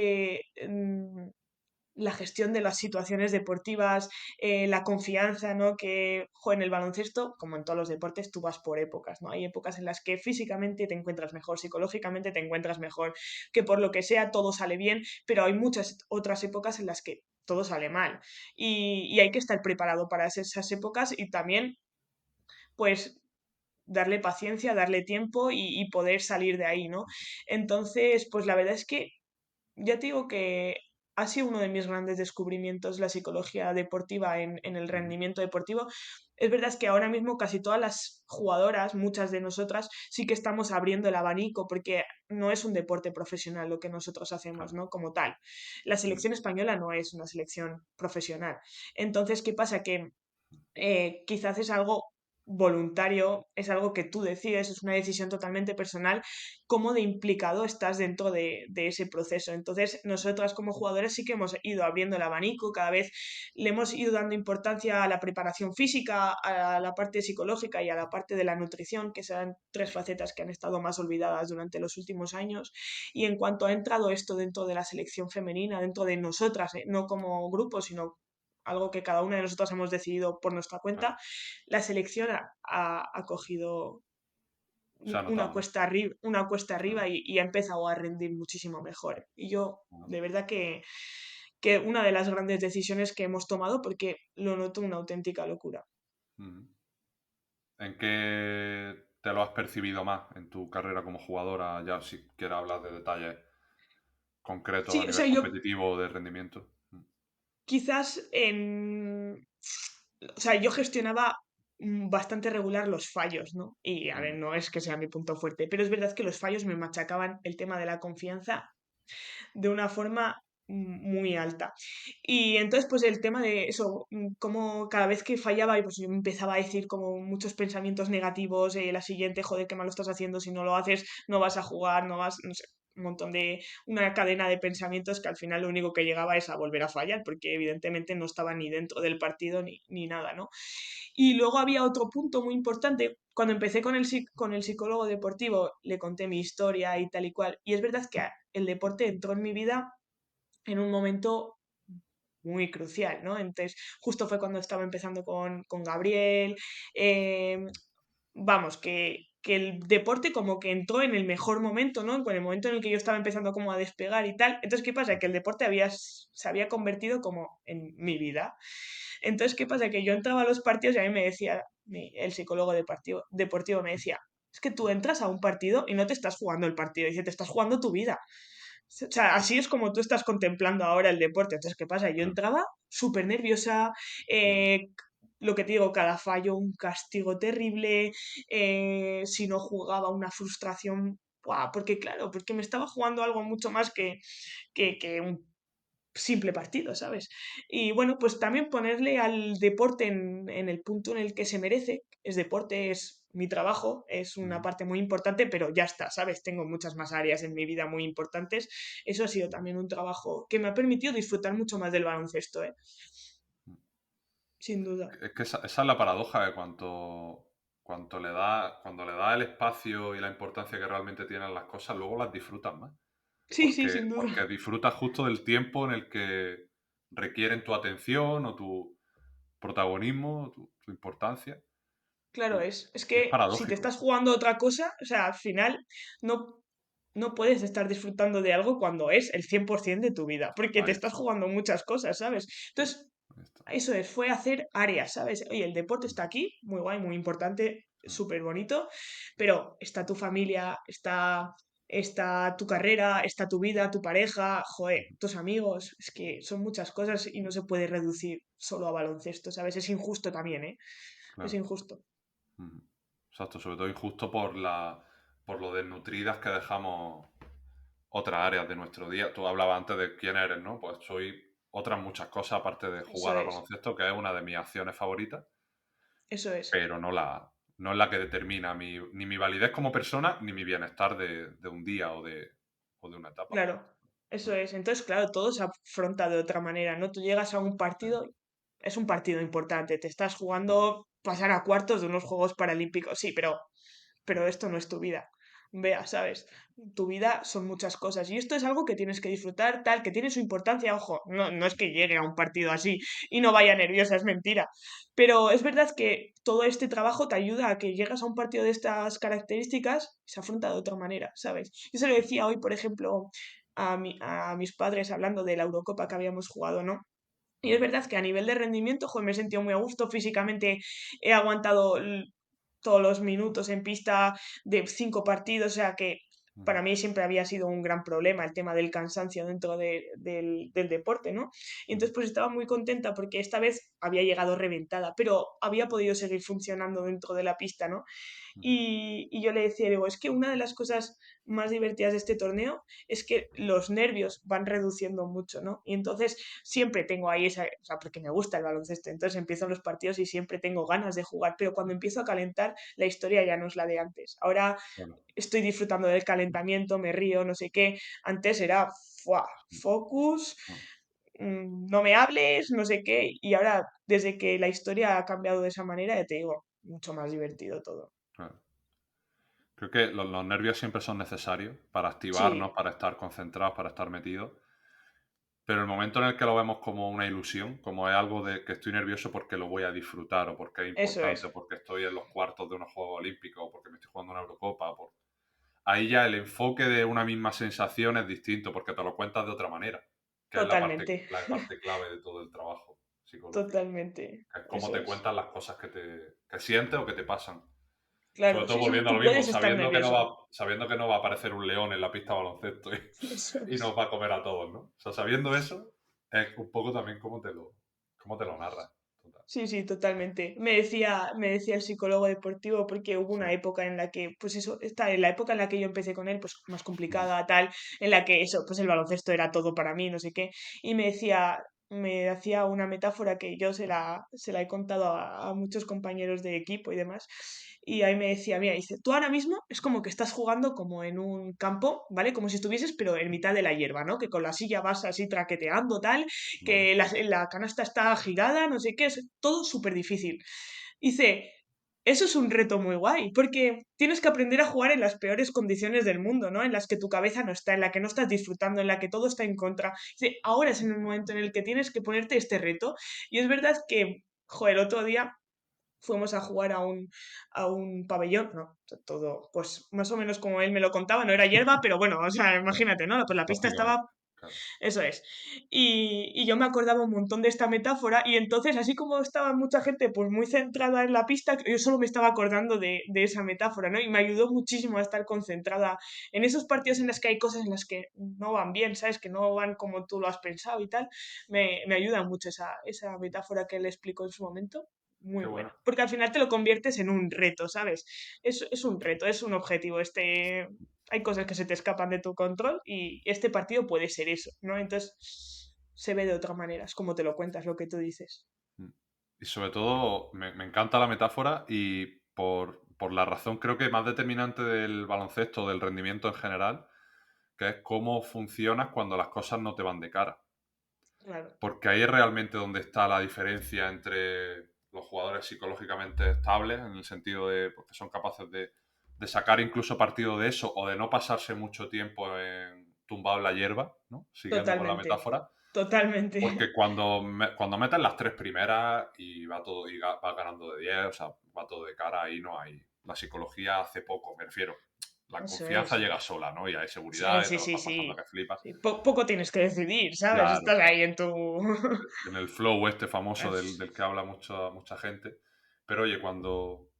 la gestión de las situaciones deportivas, la confianza, ¿no? Que en el baloncesto, como en todos los deportes, tú vas por épocas, ¿no? Hay épocas en las que físicamente te encuentras mejor, psicológicamente te encuentras mejor, que por lo que sea todo sale bien, pero hay muchas otras épocas en las que todo sale mal. Y hay que estar preparado para esas épocas y también, pues, darle paciencia, darle tiempo y poder salir de ahí, ¿no? Entonces, pues la verdad es que ya te digo que ha sido uno de mis grandes descubrimientos la psicología deportiva en el ujú, rendimiento deportivo. Es verdad que ahora mismo casi todas las jugadoras, muchas de nosotras, sí que estamos abriendo el abanico porque no es un deporte profesional lo que nosotros hacemos, claro, ¿no? Como tal. La mm, selección española no es una selección profesional. Entonces, ¿qué pasa? Que quizás es algo voluntario, es algo que tú decides, es una decisión totalmente personal, cómo de implicado estás dentro de ese proceso. Entonces, nosotras como jugadores sí que hemos ido abriendo el abanico, cada vez le hemos ido dando importancia a la preparación física, a la parte psicológica y a la parte de la nutrición, que serán tres facetas que han estado más olvidadas durante los últimos años. Y en cuanto ha entrado esto dentro de la selección femenina, dentro de nosotras, no como grupo, sino algo que cada una de nosotras hemos decidido por nuestra claro. cuenta, la selección ha cogido Se ha notado, ¿no? una cuesta Sí, arriba y ha empezado a rendir muchísimo mejor. Y yo, bueno, de verdad que una de las grandes decisiones que hemos tomado, porque lo noto una auténtica locura. ujú. ¿En qué te lo has percibido más en tu carrera como jugadora? Ya si quieres hablar de detalles concretos a Sí, o nivel sea, yo competitivo o de rendimiento. quizás o sea, yo gestionaba bastante regular los fallos, ¿no? Y a ver, Ujú, no es que sea mi punto fuerte, pero es verdad que los fallos me machacaban el tema de la confianza de una forma muy alta. Y entonces, pues el tema de eso, como cada vez que fallaba, pues yo me empezaba a decir como muchos pensamientos negativos, la siguiente, joder, qué mal lo estás haciendo, si no lo haces, no vas a jugar, no vas, no sé, un montón una cadena de pensamientos que al final lo único que llegaba es a volver a fallar, porque evidentemente no estaba ni dentro del partido ni nada, ¿no? Y luego había otro punto muy importante. Cuando empecé con el psicólogo deportivo, le conté mi historia y tal y cual. Y es verdad que el deporte entró en mi vida en un momento muy crucial, ¿no? Entonces, justo fue cuando estaba empezando con Gabriel. eh, vamos, que el deporte como que entró en el mejor momento, ¿no? En el momento en el que yo estaba empezando como a despegar y tal. Entonces, ¿qué pasa? Que el deporte se había convertido como en mi vida. Entonces, ¿qué pasa? Que yo entraba a los partidos y a mí me decía, el psicólogo deportivo me decía, es que tú entras a un partido y no te estás jugando el partido, dice, te estás jugando tu vida. O sea, así es como tú estás contemplando ahora el deporte. Entonces, ¿qué pasa? Yo Claro. entraba súper nerviosa, eh, lo que te digo, cada fallo un castigo terrible, si no jugaba una frustración, ¡buah! Porque claro, porque me estaba jugando algo mucho más que un simple partido, ¿sabes? Y bueno, pues también ponerle al deporte en el punto en el que se merece. Es deporte, es mi trabajo, es una Ujú. parte muy importante, pero ya está, ¿sabes? Tengo muchas más áreas en mi vida muy importantes. Eso ha sido también un trabajo que me ha permitido disfrutar mucho más del baloncesto, ¿eh? Sin duda. Es que esa es la paradoja de cuando le da el espacio y la importancia que realmente tienen las cosas, luego las disfrutas más. Sí, sí, sin Porque duda. disfrutas justo del tiempo en el que requieren tu atención o tu protagonismo, tu importancia. Claro Y, es y es que si te paradójico. estás jugando otra cosa, o sea, al final no, no puedes estar disfrutando de algo cuando es el 100% de tu vida, porque te Ahí estás está. jugando muchas cosas, ¿sabes? Sí, Entonces, ahí está. eso es, fue hacer áreas, ¿sabes? Oye, el deporte está aquí, muy guay, muy importante, Mm, súper bonito, pero está tu familia, está tu carrera, está tu vida, tu pareja, joder, mm, tus amigos, es que son muchas cosas y no se puede reducir solo a baloncesto, ¿sabes? Es injusto también, ¿eh? Es claro. injusto. Mm. Exacto, sobre todo injusto por lo desnutridas que dejamos otras áreas de nuestro día. Tú hablabas antes de quién eres, ¿no? Pues soy otras muchas cosas aparte de Eso jugar al es, baloncesto, que es una de mis acciones favoritas, eso es. pero no es la que determina ni mi validez como persona, ni mi bienestar de un día o de una etapa. Claro, eso Mm, es. Entonces, claro, todo se afronta de otra manera, ¿no? Tú llegas a un sí, partido, es un partido importante, te estás mm, jugando pasar a cuartos de unos Juegos Paralímpicos, sí, pero mm, esto no es tu vida. Vea, ¿sabes? Tu vida son muchas cosas y esto es algo que tienes que disfrutar, tal, que tiene su importancia, ojo, no es que llegue a un partido así y no vaya nerviosa, es mentira. Pero es verdad que todo este trabajo te ayuda a que llegas a un partido de estas características y se afronta de otra manera, ¿sabes? Yo se lo decía hoy, por ejemplo, a mis padres hablando de la Eurocopa que habíamos jugado, ¿no? Y es mm, verdad que a nivel de rendimiento, joder, me he sentido muy a gusto físicamente, he aguantado todos los minutos en pista de 5 partidos, o sea que mm, para mí siempre había sido un gran problema el tema del cansancio dentro del deporte, ¿no? Y mm, entonces pues estaba muy contenta porque esta vez había llegado reventada, pero había podido seguir funcionando dentro de la pista, ¿no? mm, Y yo le decía, digo, es que una de las cosas más divertidas de este torneo es que los nervios van reduciendo mucho, ¿no? Y entonces siempre tengo ahí esa, o sea, porque me gusta el baloncesto, entonces empiezo los partidos y siempre tengo ganas de jugar, pero cuando empiezo a calentar, la historia ya no es la de antes. Ahora bueno, estoy disfrutando del calentamiento, me río, no sé qué. Antes era, ¡fua! mm, Focus, mm, no me hables, no sé qué, y ahora, desde que la historia ha cambiado de esa manera, ya te digo, mucho más divertido todo. claro. Creo que los nervios siempre son necesarios para activarnos, Sí, para estar concentrados, para estar metidos. Pero el momento en el que lo vemos como una ilusión, como es algo de que estoy nervioso porque lo voy a disfrutar, o porque es eso importante, es. o porque estoy en los cuartos de unos Juegos Olímpicos, o porque me estoy jugando una Eurocopa, ahí ya el enfoque de una misma sensación es distinto, porque te lo cuentas de otra manera, que es Totalmente, la parte clave de todo el trabajo psicológico. totalmente. Que es cómo Eso te es. cuentas las cosas que sientes o que te pasan. Sobre Claro, todo sí, sí, volviendo a tú lo mismo, puedes estar nervioso. sabiendo que no va a aparecer un león en la pista de baloncesto Eso y es. nos va a comer a todos, ¿no? O sea, sabiendo eso, es un poco también cómo te lo narras. Total. Sí, sí, totalmente. Me decía el psicólogo deportivo porque hubo Sí. una época en la que, pues eso, en la época en la que yo empecé con él, pues más Mm, complicada, tal, en la que eso, pues el baloncesto era todo para mí, no sé qué, y me decía, me hacía una metáfora que yo se la he contado a muchos compañeros de equipo y demás, y ahí me decía, mira, dice, tú ahora mismo es como que estás jugando como en un campo, ¿vale? Como si estuvieses, pero en mitad de la hierba, ¿no? Que con la silla vas así traqueteando, tal, vale. que la canasta está girada, no sé qué, es todo súper difícil. Dice, eso es un reto muy guay, porque tienes que aprender a jugar en las peores condiciones del mundo, ¿no? En las que tu cabeza no está, en la que no estás disfrutando, en la que todo está en contra. Dice, ahora es en el momento en el que tienes que ponerte este reto. Y es verdad que, joder, el otro día fuimos a jugar a un pabellón, no, todo, pues más o menos como él me lo contaba, no era hierba, pero bueno, o sea, imagínate, ¿no? Pues la pista Prácticamente. estaba claro. Eso es. Y yo me acordaba un montón de esta metáfora y entonces, así como estaba mucha gente pues muy centrada en la pista, yo solo me estaba acordando de esa metáfora, ¿no? Y me ayudó muchísimo a estar concentrada en esos partidos en los que hay cosas en las que no van bien, ¿sabes? Que no van como tú lo has pensado y tal. Me ayuda mucho esa metáfora que le explicó en su momento. Muy Qué buena. bueno. Porque al final te lo conviertes en un reto, ¿sabes? Es un reto, es un objetivo. Hay cosas que se te escapan de tu control y este partido puede ser eso, ¿no? Entonces se ve de otra manera, es como te lo cuentas, lo que tú dices. Mm. Y sobre todo, me encanta la metáfora y por la razón creo que más determinante del baloncesto, del rendimiento en general, que es cómo funcionas cuando las cosas no te van de cara. Claro, Porque ahí es realmente donde está la diferencia entre los jugadores psicológicamente estables, en el sentido de pues, que son capaces de sacar incluso partido de eso o de no pasarse mucho tiempo tumbado en la hierba, ¿no? Siguiendo con la totalmente, metáfora. totalmente. Porque cuando metes las tres primeras y va todo y vas ganando de 10, o sea, va todo de cara, ahí no hay. La psicología hace poco, me refiero. La Eso confianza es. llega sola, ¿no? Y hay Sí, seguridad y te sí, lo sí, estás pasando sí. que flipas. Sí, poco tienes que decidir, ¿sabes? Claro, Estás ahí en tu... en el flow este famoso del que habla mucha gente. Pero oye, cuando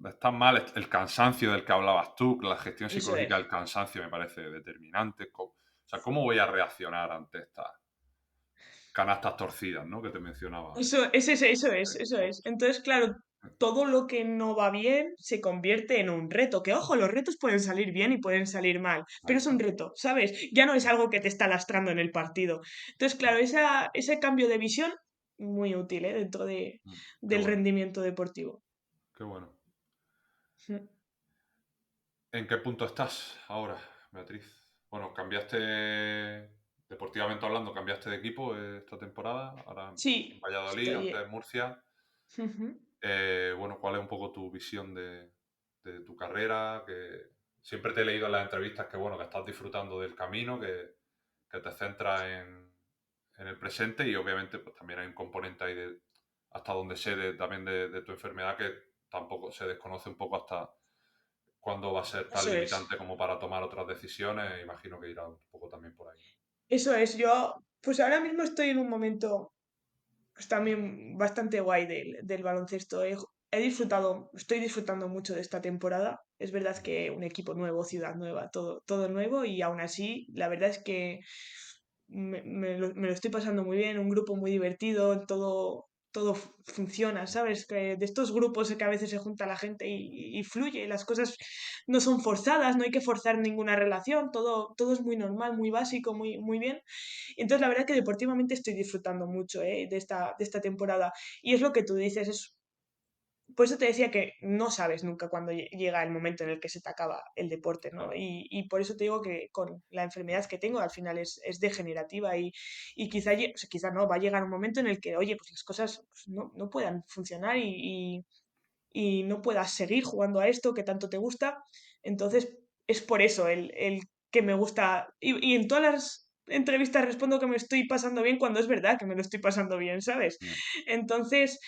estás mal, el cansancio del que hablabas tú, la gestión Eso psicológica es. del cansancio me parece determinante. O sea, ¿cómo voy a reaccionar ante estas canastas torcidas, ¿no? Que te mencionaba. Eso es. Entonces, claro, todo lo que no va bien se convierte en un reto. Que ojo, los retos pueden salir bien y pueden salir mal, Ahí pero es un está. reto, ¿sabes? Ya no es algo que te está lastrando en el partido. Entonces, claro, ese cambio de visión, muy útil, ¿eh? Dentro Qué del bueno, rendimiento deportivo. qué bueno. Mm. ¿En qué punto estás ahora, Beatriz? Bueno, cambiaste, deportivamente hablando, cambiaste de equipo esta temporada. Ahora en Sí, Valladolid, antes estoy... en Murcia. Ujú. Bueno, ¿cuál es un poco tu visión de tu carrera? Que siempre te he leído en las entrevistas que, bueno, que estás disfrutando del camino, que te centras en el presente y obviamente pues también hay un componente ahí de, hasta donde sé también de tu enfermedad que tampoco se desconoce un poco hasta cuándo va a ser tan Eso es. limitante como para tomar otras decisiones. Imagino que irá un poco también por ahí. Eso es. Yo, pues ahora mismo estoy en un momento pues también bastante guay del baloncesto. He disfrutado, estoy disfrutando mucho de esta temporada. Es verdad que un equipo nuevo, ciudad nueva, todo nuevo y aún así, la verdad es que me lo estoy pasando muy bien, un grupo muy divertido, todo funciona, ¿sabes? Que de estos grupos que a veces se junta la gente y fluye, las cosas no son forzadas, no hay que forzar ninguna relación, todo es muy normal, muy básico, muy bien. Entonces, la verdad que deportivamente estoy disfrutando mucho de esta temporada. Y es lo que tú dices, por eso te decía que no sabes nunca cuándo llega el momento en el que se te acaba el deporte, ¿no? Claro. Y por eso te digo que con la enfermedad que tengo al final es degenerativa y quizá, o sea, quizá no, va a llegar un momento en el que, oye, pues las cosas pues, no puedan funcionar y no puedas seguir jugando a esto que tanto te gusta. Entonces, es por eso el que me gusta. Y en todas las entrevistas respondo que me estoy pasando bien cuando es verdad que me lo estoy pasando bien, ¿sabes? Mm, Entonces,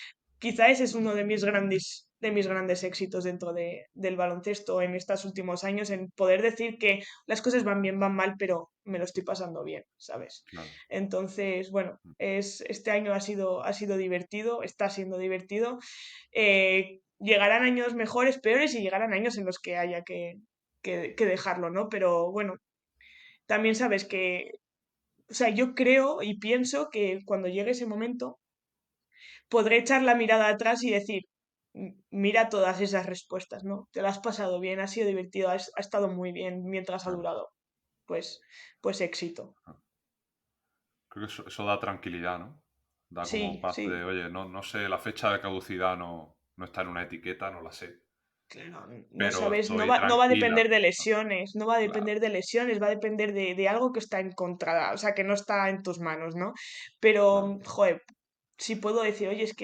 quizá ese es uno de mis grandes éxitos dentro del baloncesto en estos últimos años, en poder decir que las cosas van bien, van mal, pero me lo estoy pasando bien, ¿sabes? claro. Entonces, bueno, Mm, este año ha sido divertido, está siendo divertido. Llegarán años mejores, peores y llegarán años en los que haya que dejarlo, ¿no? Pero bueno, también sabes que, o sea, yo creo y pienso que cuando llegue ese momento podré echar la mirada atrás y decir, Mira todas esas respuestas, ¿no? Te lo has pasado bien, ha sido divertido, ha estado muy bien mientras ha claro. durado. Pues, pues éxito. Creo que eso da tranquilidad, ¿no? Da como Sí, paz de, sí. oye, no sé, la fecha de caducidad no está en una etiqueta, no la sé, Claro, no pero sabes, no estoy va, no va a tranquila. depender de lesiones, no va a Claro, depender de lesiones, va a depender de algo que está en contra, o sea, que no está en tus manos, ¿no? Pero, claro. joder, si puedo decir, oye, es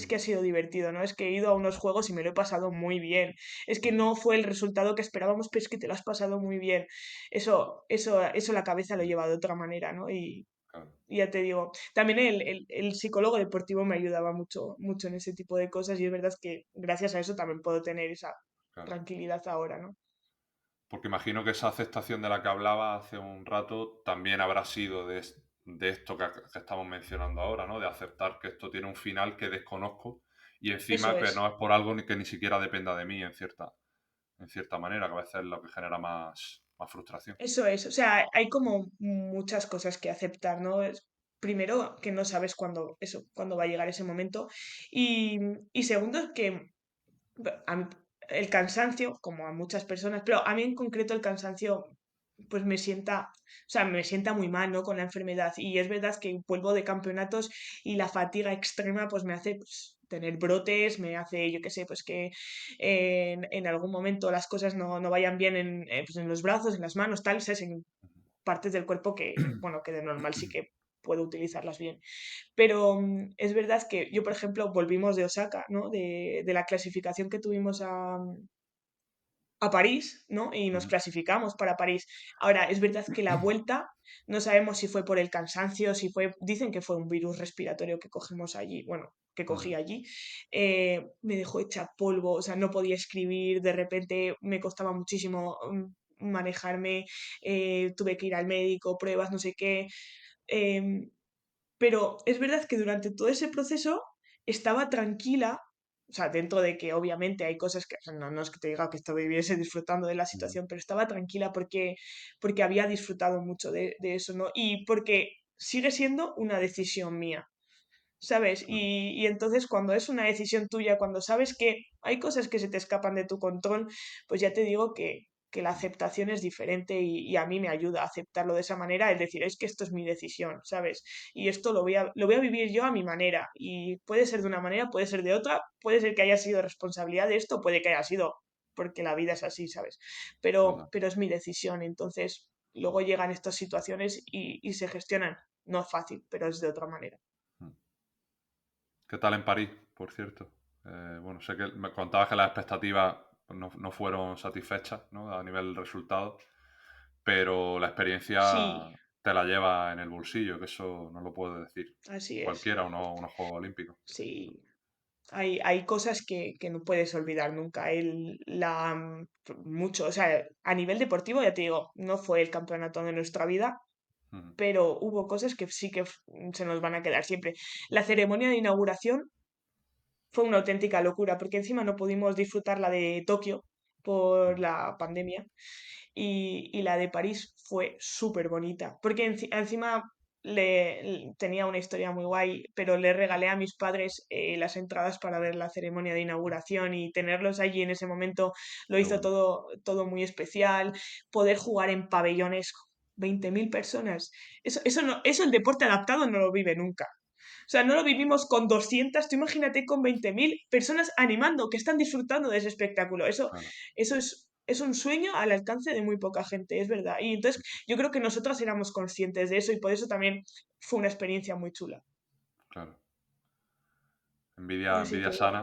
Mm, que ha sido divertido, ¿no? Es que he ido a unos juegos y me lo he pasado muy bien. Es que mm, no fue el resultado que esperábamos, pero es que te lo has pasado muy bien. Eso la cabeza lo mm, lleva de otra manera, ¿no? claro, Y ya te digo, también el psicólogo deportivo me ayudaba mucho, mucho en ese tipo de cosas y es verdad que gracias a eso también puedo tener esa claro. tranquilidad ahora, ¿no? Porque imagino que esa aceptación de la que hablaba hace un rato también habrá sido de esto que estamos mencionando ahora, ¿no? De aceptar que esto tiene un final que desconozco y Eso encima que no es. es por algo que ni siquiera dependa de mí en cierta manera, que a veces es lo que genera más frustración. Eso es, o sea, hay como muchas cosas que aceptar, ¿no? Primero, que no sabes cuándo va a llegar ese momento. Y, y segundo, que a mí- el cansancio, como a muchas personas, pero a mí en concreto el cansancio, pues me sienta muy mal, ¿no? Con la enfermedad. Y es verdad que vuelvo de campeonatos y la fatiga extrema, pues me hace pues, tener brotes, me hace, yo qué sé, pues que en algún momento las cosas no vayan bien pues en los brazos, en las manos, tal, ¿sabes? En partes del cuerpo que, bueno, que de normal sí que puedo utilizarlas bien. Pero es verdad que yo, por ejemplo, volvimos de Osaka, ¿no? De la clasificación que tuvimos a París, ¿no? Y nos Ujú, clasificamos para París. Ahora, es verdad que la vuelta, no sabemos si fue por el cansancio, si fue, dicen que fue un virus respiratorio que cogimos allí, bueno, que ujú, cogí allí, me dejó hecha polvo, o sea, no podía escribir, de repente me costaba muchísimo manejarme, tuve que ir al médico, pruebas, no sé qué. em, pero es verdad que durante todo ese proceso estaba tranquila, o sea, dentro de que obviamente hay cosas que, o sea, no es que te diga que estuviese disfrutando de la ujú, situación, pero estaba tranquila porque había disfrutado mucho de eso, ¿no? Y porque sigue siendo una decisión mía, ¿sabes? ujú, Y entonces cuando es una decisión tuya, cuando sabes que hay cosas que se te escapan de tu control, pues ya te digo que la aceptación es diferente y a mí me ayuda a aceptarlo de esa manera, es decir, es que esto es mi decisión, ¿sabes? Y esto lo voy a vivir yo a mi manera y puede ser de una manera, puede ser de otra, puede ser que haya sido responsabilidad de esto, puede que haya sido porque la vida es así, ¿sabes? total. Pero es mi decisión, entonces luego llegan estas situaciones y se gestionan. No es fácil, pero es de otra manera. Mm. ¿Qué tal en París, por cierto? Bueno, sé que me contabas que las expectativas no fueron satisfechas, ¿no? A nivel resultado, pero la Sí, experiencia te la lleva en el bolsillo, que eso no lo puede decir así es. cualquiera, unos Juegos Olímpicos. Sí, hay cosas que no puedes olvidar nunca. Mucho, o sea, a nivel deportivo, ya te digo, no fue el campeonato de nuestra vida, Ujú, pero hubo cosas que sí que se nos van a quedar siempre. La ceremonia de inauguración fue una auténtica locura, porque encima no pudimos disfrutar la de Tokio por ujú. la pandemia y la de París fue súper bonita, porque encima tenía una historia muy guay, pero le regalé a mis padres las entradas para ver la ceremonia de inauguración y tenerlos allí en ese momento lo Qué hizo bueno. todo muy especial, poder jugar en pabellones, 20.000 personas, eso el deporte adaptado no lo vive nunca. O sea, no lo vivimos con 200, tú imagínate con 20.000 personas animando, que están disfrutando de ese espectáculo. Claro, Eso es un sueño al alcance de muy poca gente, es verdad. Y entonces yo creo que nosotras éramos conscientes de eso y por eso también fue una experiencia muy chula. claro. Envidia, Así envidia que bueno. sana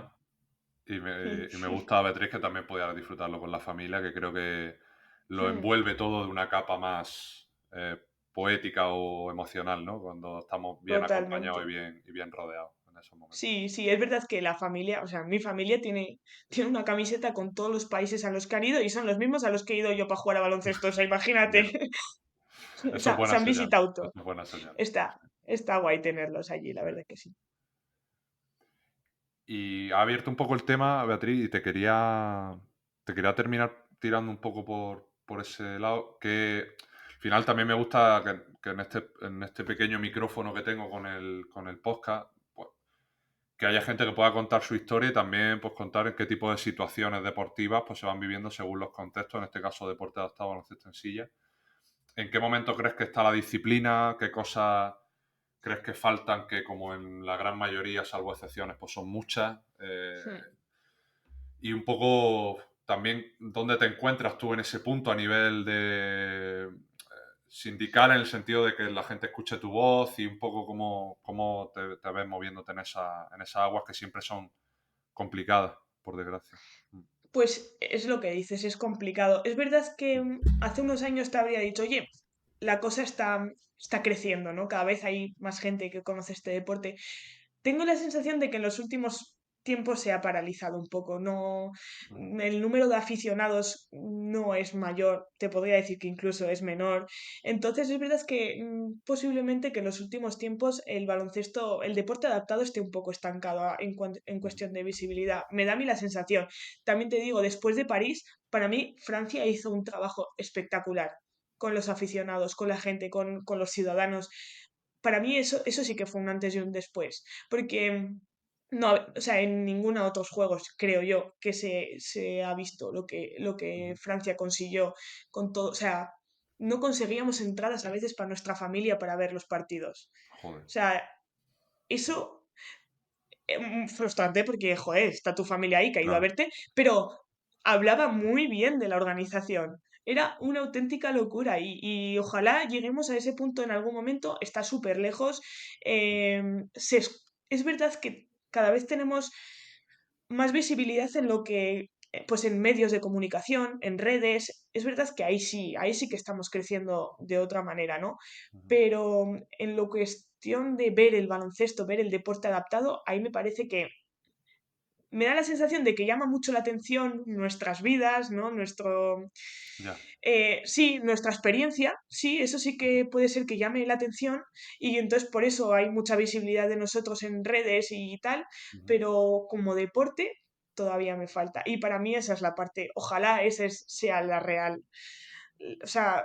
y me gusta Beatriz que también pueda disfrutarlo con la familia, que creo que lo envuelve todo de una capa más poética o emocional, ¿no? Cuando estamos bien acompañados Totalmente. y bien rodeados en esos momentos. Sí, sí, es verdad que la familia, o sea, mi familia tiene una camiseta con todos los países a los que han ido y son los mismos a los que he ido yo para jugar a baloncesto, o sea, imagínate. Bien. O Eso es sea, se buena han señal. visitado Eso todo. es buena señal. Está guay tenerlos allí, la Sí. verdad que sí. Y ha abierto un poco el tema, Beatriz, y te quería terminar tirando un poco por ese lado, que al final también me gusta que en este pequeño micrófono que tengo con el podcast, pues, que haya gente que pueda contar su historia y también pues, contar en qué tipo de situaciones deportivas pues, se van viviendo según los contextos, en este caso deporte adaptado, baloncesto en silla. ¿En qué momento crees que está la disciplina? ¿Qué cosas crees que faltan? Que como en la gran mayoría, salvo excepciones, pues son muchas. Hmm. Y un poco también dónde te encuentras tú en ese punto a nivel de sindical, en el sentido de que la gente escuche tu voz y un poco cómo te ves moviéndote en esas aguas que siempre son complicadas, por desgracia. Mm, Pues es lo que dices, es complicado. Es verdad que hace unos años te habría dicho, oye, la cosa está creciendo, ¿no? Cada vez hay más gente que conoce este deporte. Tengo la sensación de que en los últimos tiempo se ha paralizado un poco. No, el número de aficionados no es mayor, te podría decir que incluso es menor. Entonces es verdad que posiblemente que en los últimos tiempos el baloncesto, el deporte adaptado esté un poco estancado en cuestión de visibilidad. Me da a mí la sensación. También te digo, después de París, para mí Francia hizo un trabajo espectacular con los aficionados, con la gente, con los ciudadanos. Para mí eso sí que fue un antes y un después, porque no, o sea, en ninguno de otros juegos creo yo que se ha visto lo que Francia consiguió con todo. O sea, no conseguíamos entradas a veces para nuestra familia para ver los partidos. Joder. O sea, eso frustrante porque, joder, está tu familia ahí que ha ido a Claro. verte, pero hablaba muy bien de la organización. Era una auténtica locura y ojalá lleguemos a ese punto en algún momento. Está súper lejos. Es verdad que cada vez tenemos más visibilidad en lo que, pues en medios de comunicación, en redes. Es verdad que ahí sí que estamos creciendo de otra manera, ¿no? Pero en lo cuestión de ver el baloncesto, ver el deporte adaptado, ahí me parece que me da la sensación de que llama mucho la atención nuestras vidas, ¿no? Ya. Sí, nuestra experiencia, sí, eso sí que puede ser que llame la atención y entonces por eso hay mucha visibilidad de nosotros en redes y tal, pero como deporte todavía me falta. Y para mí esa es la parte, ojalá sea la real. O sea,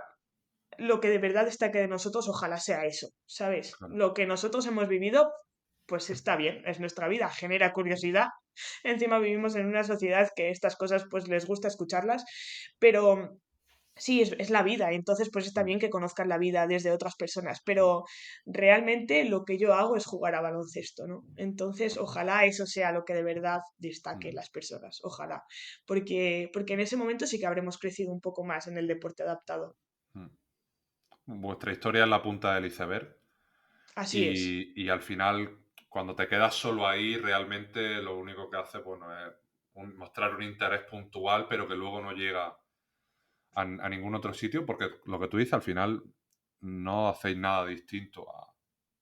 lo que de verdad destaque de nosotros, ojalá sea eso, ¿sabes? Claro. Lo que nosotros hemos vivido, pues está bien, es nuestra vida, genera curiosidad. Encima vivimos en una sociedad que estas cosas pues les gusta escucharlas, pero sí, es la vida, entonces pues está Mm, bien que conozcan la vida desde otras personas, pero realmente lo que yo hago es jugar a baloncesto, ¿no? Entonces, ojalá eso sea lo que de verdad destaque en mm, las personas, ojalá, porque en ese momento sí que habremos crecido un poco más en el deporte adaptado. mm. Vuestra historia es la punta del iceberg Así es. y al final, cuando te quedas solo ahí, realmente lo único que hace, bueno, es mostrar un interés puntual, pero que luego no llega a ningún otro sitio, porque lo que tú dices, al final no hacéis nada distinto a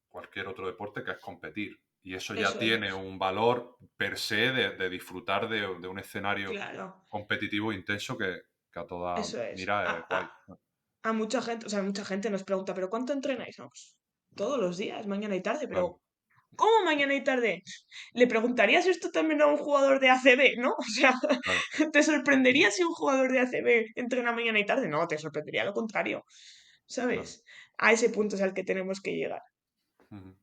cualquier otro deporte que es competir. Y eso ya Eso tiene es, un valor per se de disfrutar de un escenario claro, competitivo intenso que a toda eso es. mira es guay. A mucha gente, o sea, mucha gente nos pregunta, ¿pero cuánto entrenáis? No, pues, todos los días, mañana y tarde, Claro, pero ¿cómo mañana y tarde? ¿Le preguntarías esto también a un jugador de ACB, no? O sea, claro. ¿te sorprendería si un jugador de ACB entrena mañana y tarde? No, te sorprendería lo contrario, Claro. ¿sabes? A ese punto es al que tenemos que llegar. Ujú.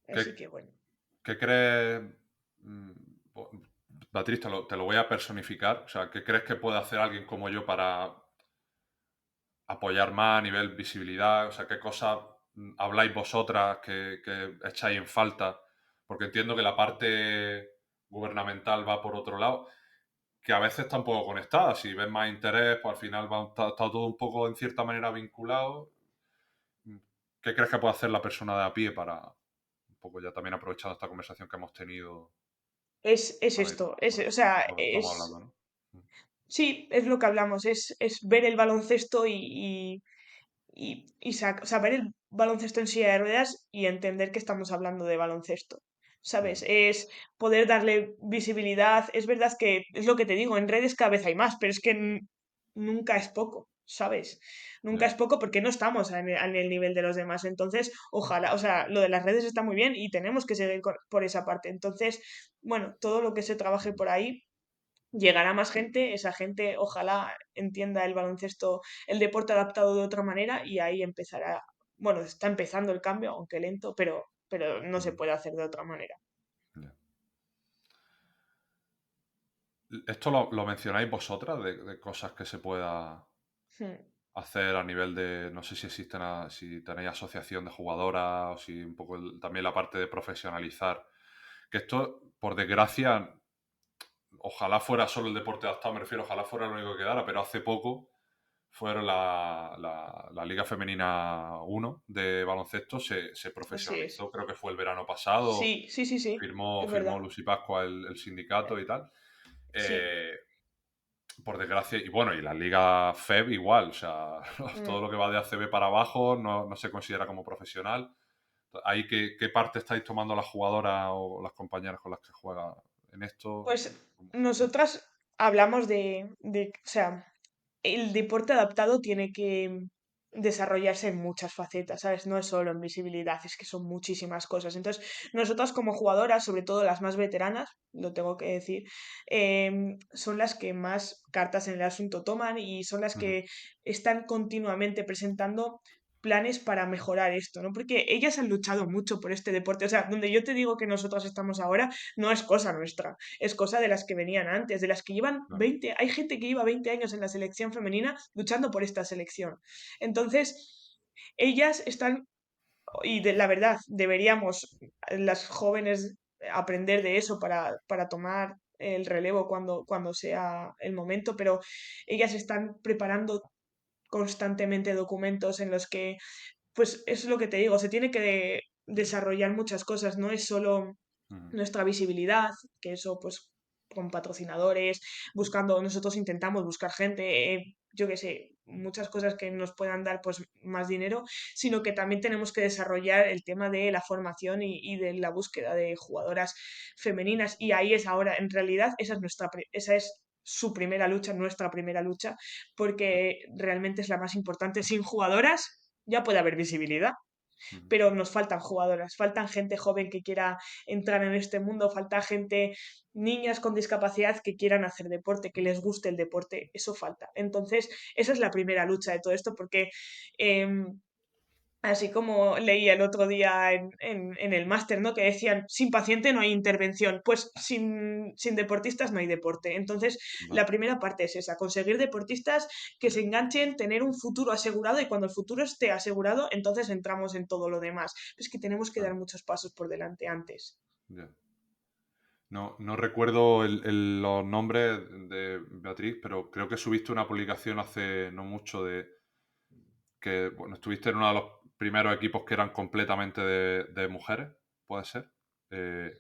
¿Qué, Así que bueno. qué crees, mm, bo- Beatriz, te lo voy a personificar? O sea, ¿qué crees que puede hacer alguien como yo para apoyar más a nivel visibilidad? O sea, ¿qué cosas habláis vosotras que echáis en falta? Porque entiendo que la parte gubernamental va por otro lado, que a veces está un poco conectada. Si ves más interés, pues al final está todo un poco en cierta manera vinculado. ¿Qué crees que puede hacer la persona de a pie para, un poco ya también aprovechando esta conversación que hemos tenido, Es para ir esto, por o sea, lo que estamos hablando, ¿no? sí, es lo que hablamos, es ver el baloncesto o sea, ver el baloncesto en silla de ruedas y entender que estamos hablando de baloncesto. ¿Sabes? Ujú. Es poder darle visibilidad. Es verdad que es lo que te digo, en redes cada vez hay más, pero es que nunca es poco, ¿sabes? Nunca Ya. es poco porque no estamos en el nivel de los demás. Entonces, ojalá, o sea, lo de las redes está muy bien y tenemos que seguir por esa parte. Entonces, bueno, todo lo que se trabaje por ahí llegará más gente, esa gente ojalá entienda el baloncesto, el deporte adaptado de otra manera y ahí empezará, bueno, está empezando el cambio, aunque lento, pero no se Ujú. puede hacer de otra manera. Ya. Esto lo mencionáis vosotras, de cosas que se pueda Hmm. hacer a nivel de, no sé si existen, si tenéis asociación de jugadoras o si un poco también la parte de profesionalizar. Que esto, por desgracia, ojalá fuera solo el deporte adaptado, me refiero, ojalá fuera lo único que quedara, pero hace poco fueron la Liga Femenina 1 de baloncesto, se Así es. profesionalizó, creo que fue el verano pasado, Sí, sí, sí, sí, es firmó verdad. Lucy Pascua el sindicato y tal. Sí. Eh, por desgracia, y bueno, y la Liga FEB igual, o sea, todo Mm, lo que va de ACB para abajo no se considera como profesional. ¿Ahí qué parte estáis tomando las jugadoras o las compañeras con las que juega en esto? Pues nosotras hablamos o sea, el deporte adaptado tiene que desarrollarse en muchas facetas, ¿sabes? No es solo en visibilidad, es que son muchísimas cosas. Entonces, nosotras como jugadoras, sobre todo las más veteranas, lo tengo que decir, son las que más cartas en el asunto toman y son las Ujú, que están continuamente presentando planes para mejorar esto, ¿no? Porque ellas han luchado mucho por este deporte. O sea, donde yo te digo que nosotras estamos ahora, no es cosa nuestra, es cosa de las que venían antes, de las que llevan claro. 20, hay gente que lleva 20 años en la selección femenina luchando por esta selección. Entonces, ellas están, y la verdad, deberíamos las jóvenes aprender de eso para tomar el relevo cuando sea el momento, pero ellas están preparando constantemente documentos en los que, pues es lo que te digo, se tiene que desarrollar muchas cosas, no es solo Ujú, nuestra visibilidad, que eso pues con patrocinadores, buscando, nosotros intentamos buscar gente, yo qué sé, muchas cosas que nos puedan dar pues más dinero, sino que también tenemos que desarrollar el tema de la formación y de la búsqueda de jugadoras femeninas y ahí es ahora, en realidad esa es esa es su primera lucha, nuestra primera lucha, porque realmente es la más importante. Sin jugadoras ya puede haber visibilidad, ujú. pero nos faltan jugadoras, faltan gente joven que quiera entrar en este mundo, falta gente, niñas con discapacidad que quieran hacer deporte, que les guste el deporte, eso falta. Entonces, esa es la primera lucha de todo esto, porque así como leía el otro día en el máster, ¿no? Que decían, sin paciente no hay intervención, pues sin deportistas no hay deporte. Entonces, la Vale, primera parte es esa, conseguir deportistas que se enganchen, tener un futuro asegurado y cuando el futuro esté asegurado, entonces entramos en todo lo demás. Es que tenemos que dar claro, muchos pasos por delante antes. ya. No recuerdo los nombres de Beatriz, pero creo que subiste una publicación hace no mucho de que, bueno, estuviste en uno de los primeros equipos que eran completamente de mujeres, ¿puede ser? Eh,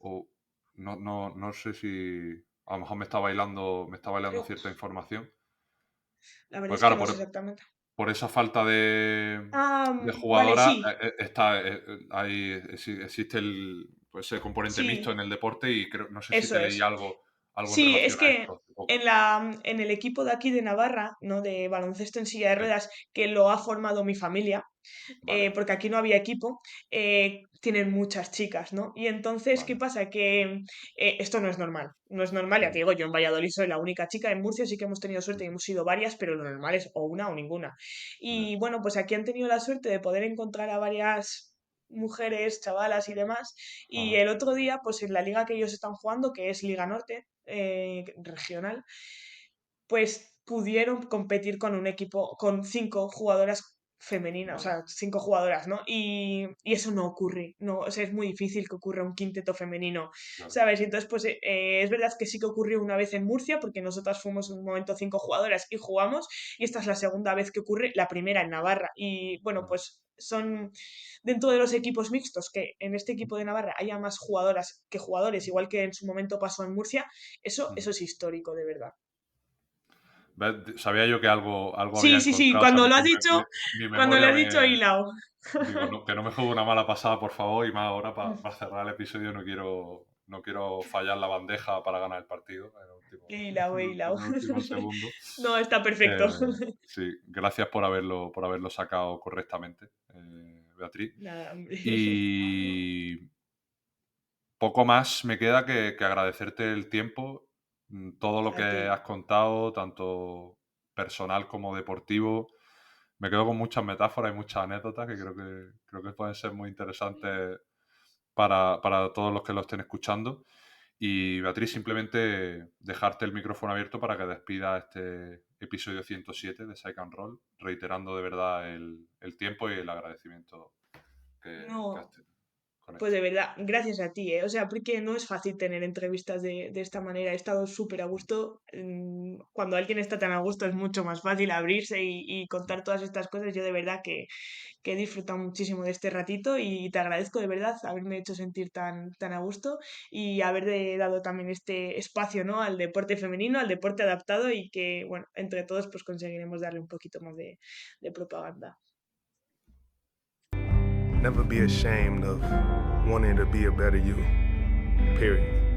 o no sé si a lo mejor me está bailando Creo, cierta información. la verdad Pues es que claro, no sé exactamente. por esa falta Ah, de vale, jugadoras, sí, ahí existe pues, ese componente mixto en sí, el deporte y no sé si eso te leí es. algo en Sí, es relación a que esto hace poco. en el equipo de aquí de Navarra, ¿no? De baloncesto en silla de Sí, ruedas, que lo ha formado mi familia, vale, porque aquí no había equipo, tienen muchas chicas, ¿no? Y entonces, ¿qué vale. pasa? Que esto no es normal. No es normal, ya te Ujú, digo, yo en Valladolid soy la única chica, en Murcia sí que hemos tenido suerte y ujú, hemos sido varias, pero lo normal es o una o ninguna. ya, Y bueno, pues aquí han tenido la suerte de poder encontrar a varias mujeres, chavalas y demás. Y ajá, el otro día, pues en la liga que ellos están jugando, que es Liga Norte, regional, pues pudieron competir con un equipo con 5 jugadoras femeninas, o vale, sea, 5 jugadoras, ¿no? Y eso no ocurre, no, o sea, es muy difícil que ocurra un quinteto femenino, claro. ¿sabes? Y entonces, pues es verdad que sí que ocurrió una vez en Murcia, porque nosotras fuimos en un momento 5 jugadoras y jugamos, y esta es la segunda vez que ocurre, la primera en Navarra. Y bueno, Ujú, pues son dentro de los equipos mixtos, que en este equipo de Navarra haya más jugadoras que jugadores, igual que en su momento pasó en Murcia, eso ujú. es histórico, de verdad. ¿Ves? Sabía yo que algo había Sí, sí, sí, encontrado, o sea, cuando lo has dicho, mi cuando lo memoria has dicho, me... hilao. Digo, que no me juegue una mala pasada, por favor, y más ahora para cerrar el episodio no quiero fallar la bandeja para ganar el partido Hilao, hilao. en el último segundo. No, está perfecto. Eh, sí, gracias por haberlo sacado correctamente, Beatriz. Nada, hombre. Y poco más me queda que agradecerte el tiempo, todo lo A ti. que has contado, tanto personal como deportivo. Me quedo con muchas metáforas y muchas anécdotas que creo que pueden ser muy interesantes para todos los que lo estén escuchando. Y Beatriz, simplemente dejarte el micrófono abierto para que despida este episodio 107 de Psych and Roll, reiterando de verdad el tiempo y el agradecimiento que has No, tenido con pues esto. de verdad, gracias a ti, ¿eh? O sea, porque no es fácil tener entrevistas de esta manera. He estado súper a gusto. Cuando alguien está tan a gusto es mucho más fácil abrirse y contar todas estas cosas. Yo de verdad que he disfrutado muchísimo de este ratito y te agradezco de verdad haberme hecho sentir tan a gusto y haberle dado también este espacio, ¿no? Al deporte femenino, al deporte adaptado y que, bueno, entre todos pues conseguiremos darle un poquito más de propaganda. Never be ashamed of wanting to be a better you. Period.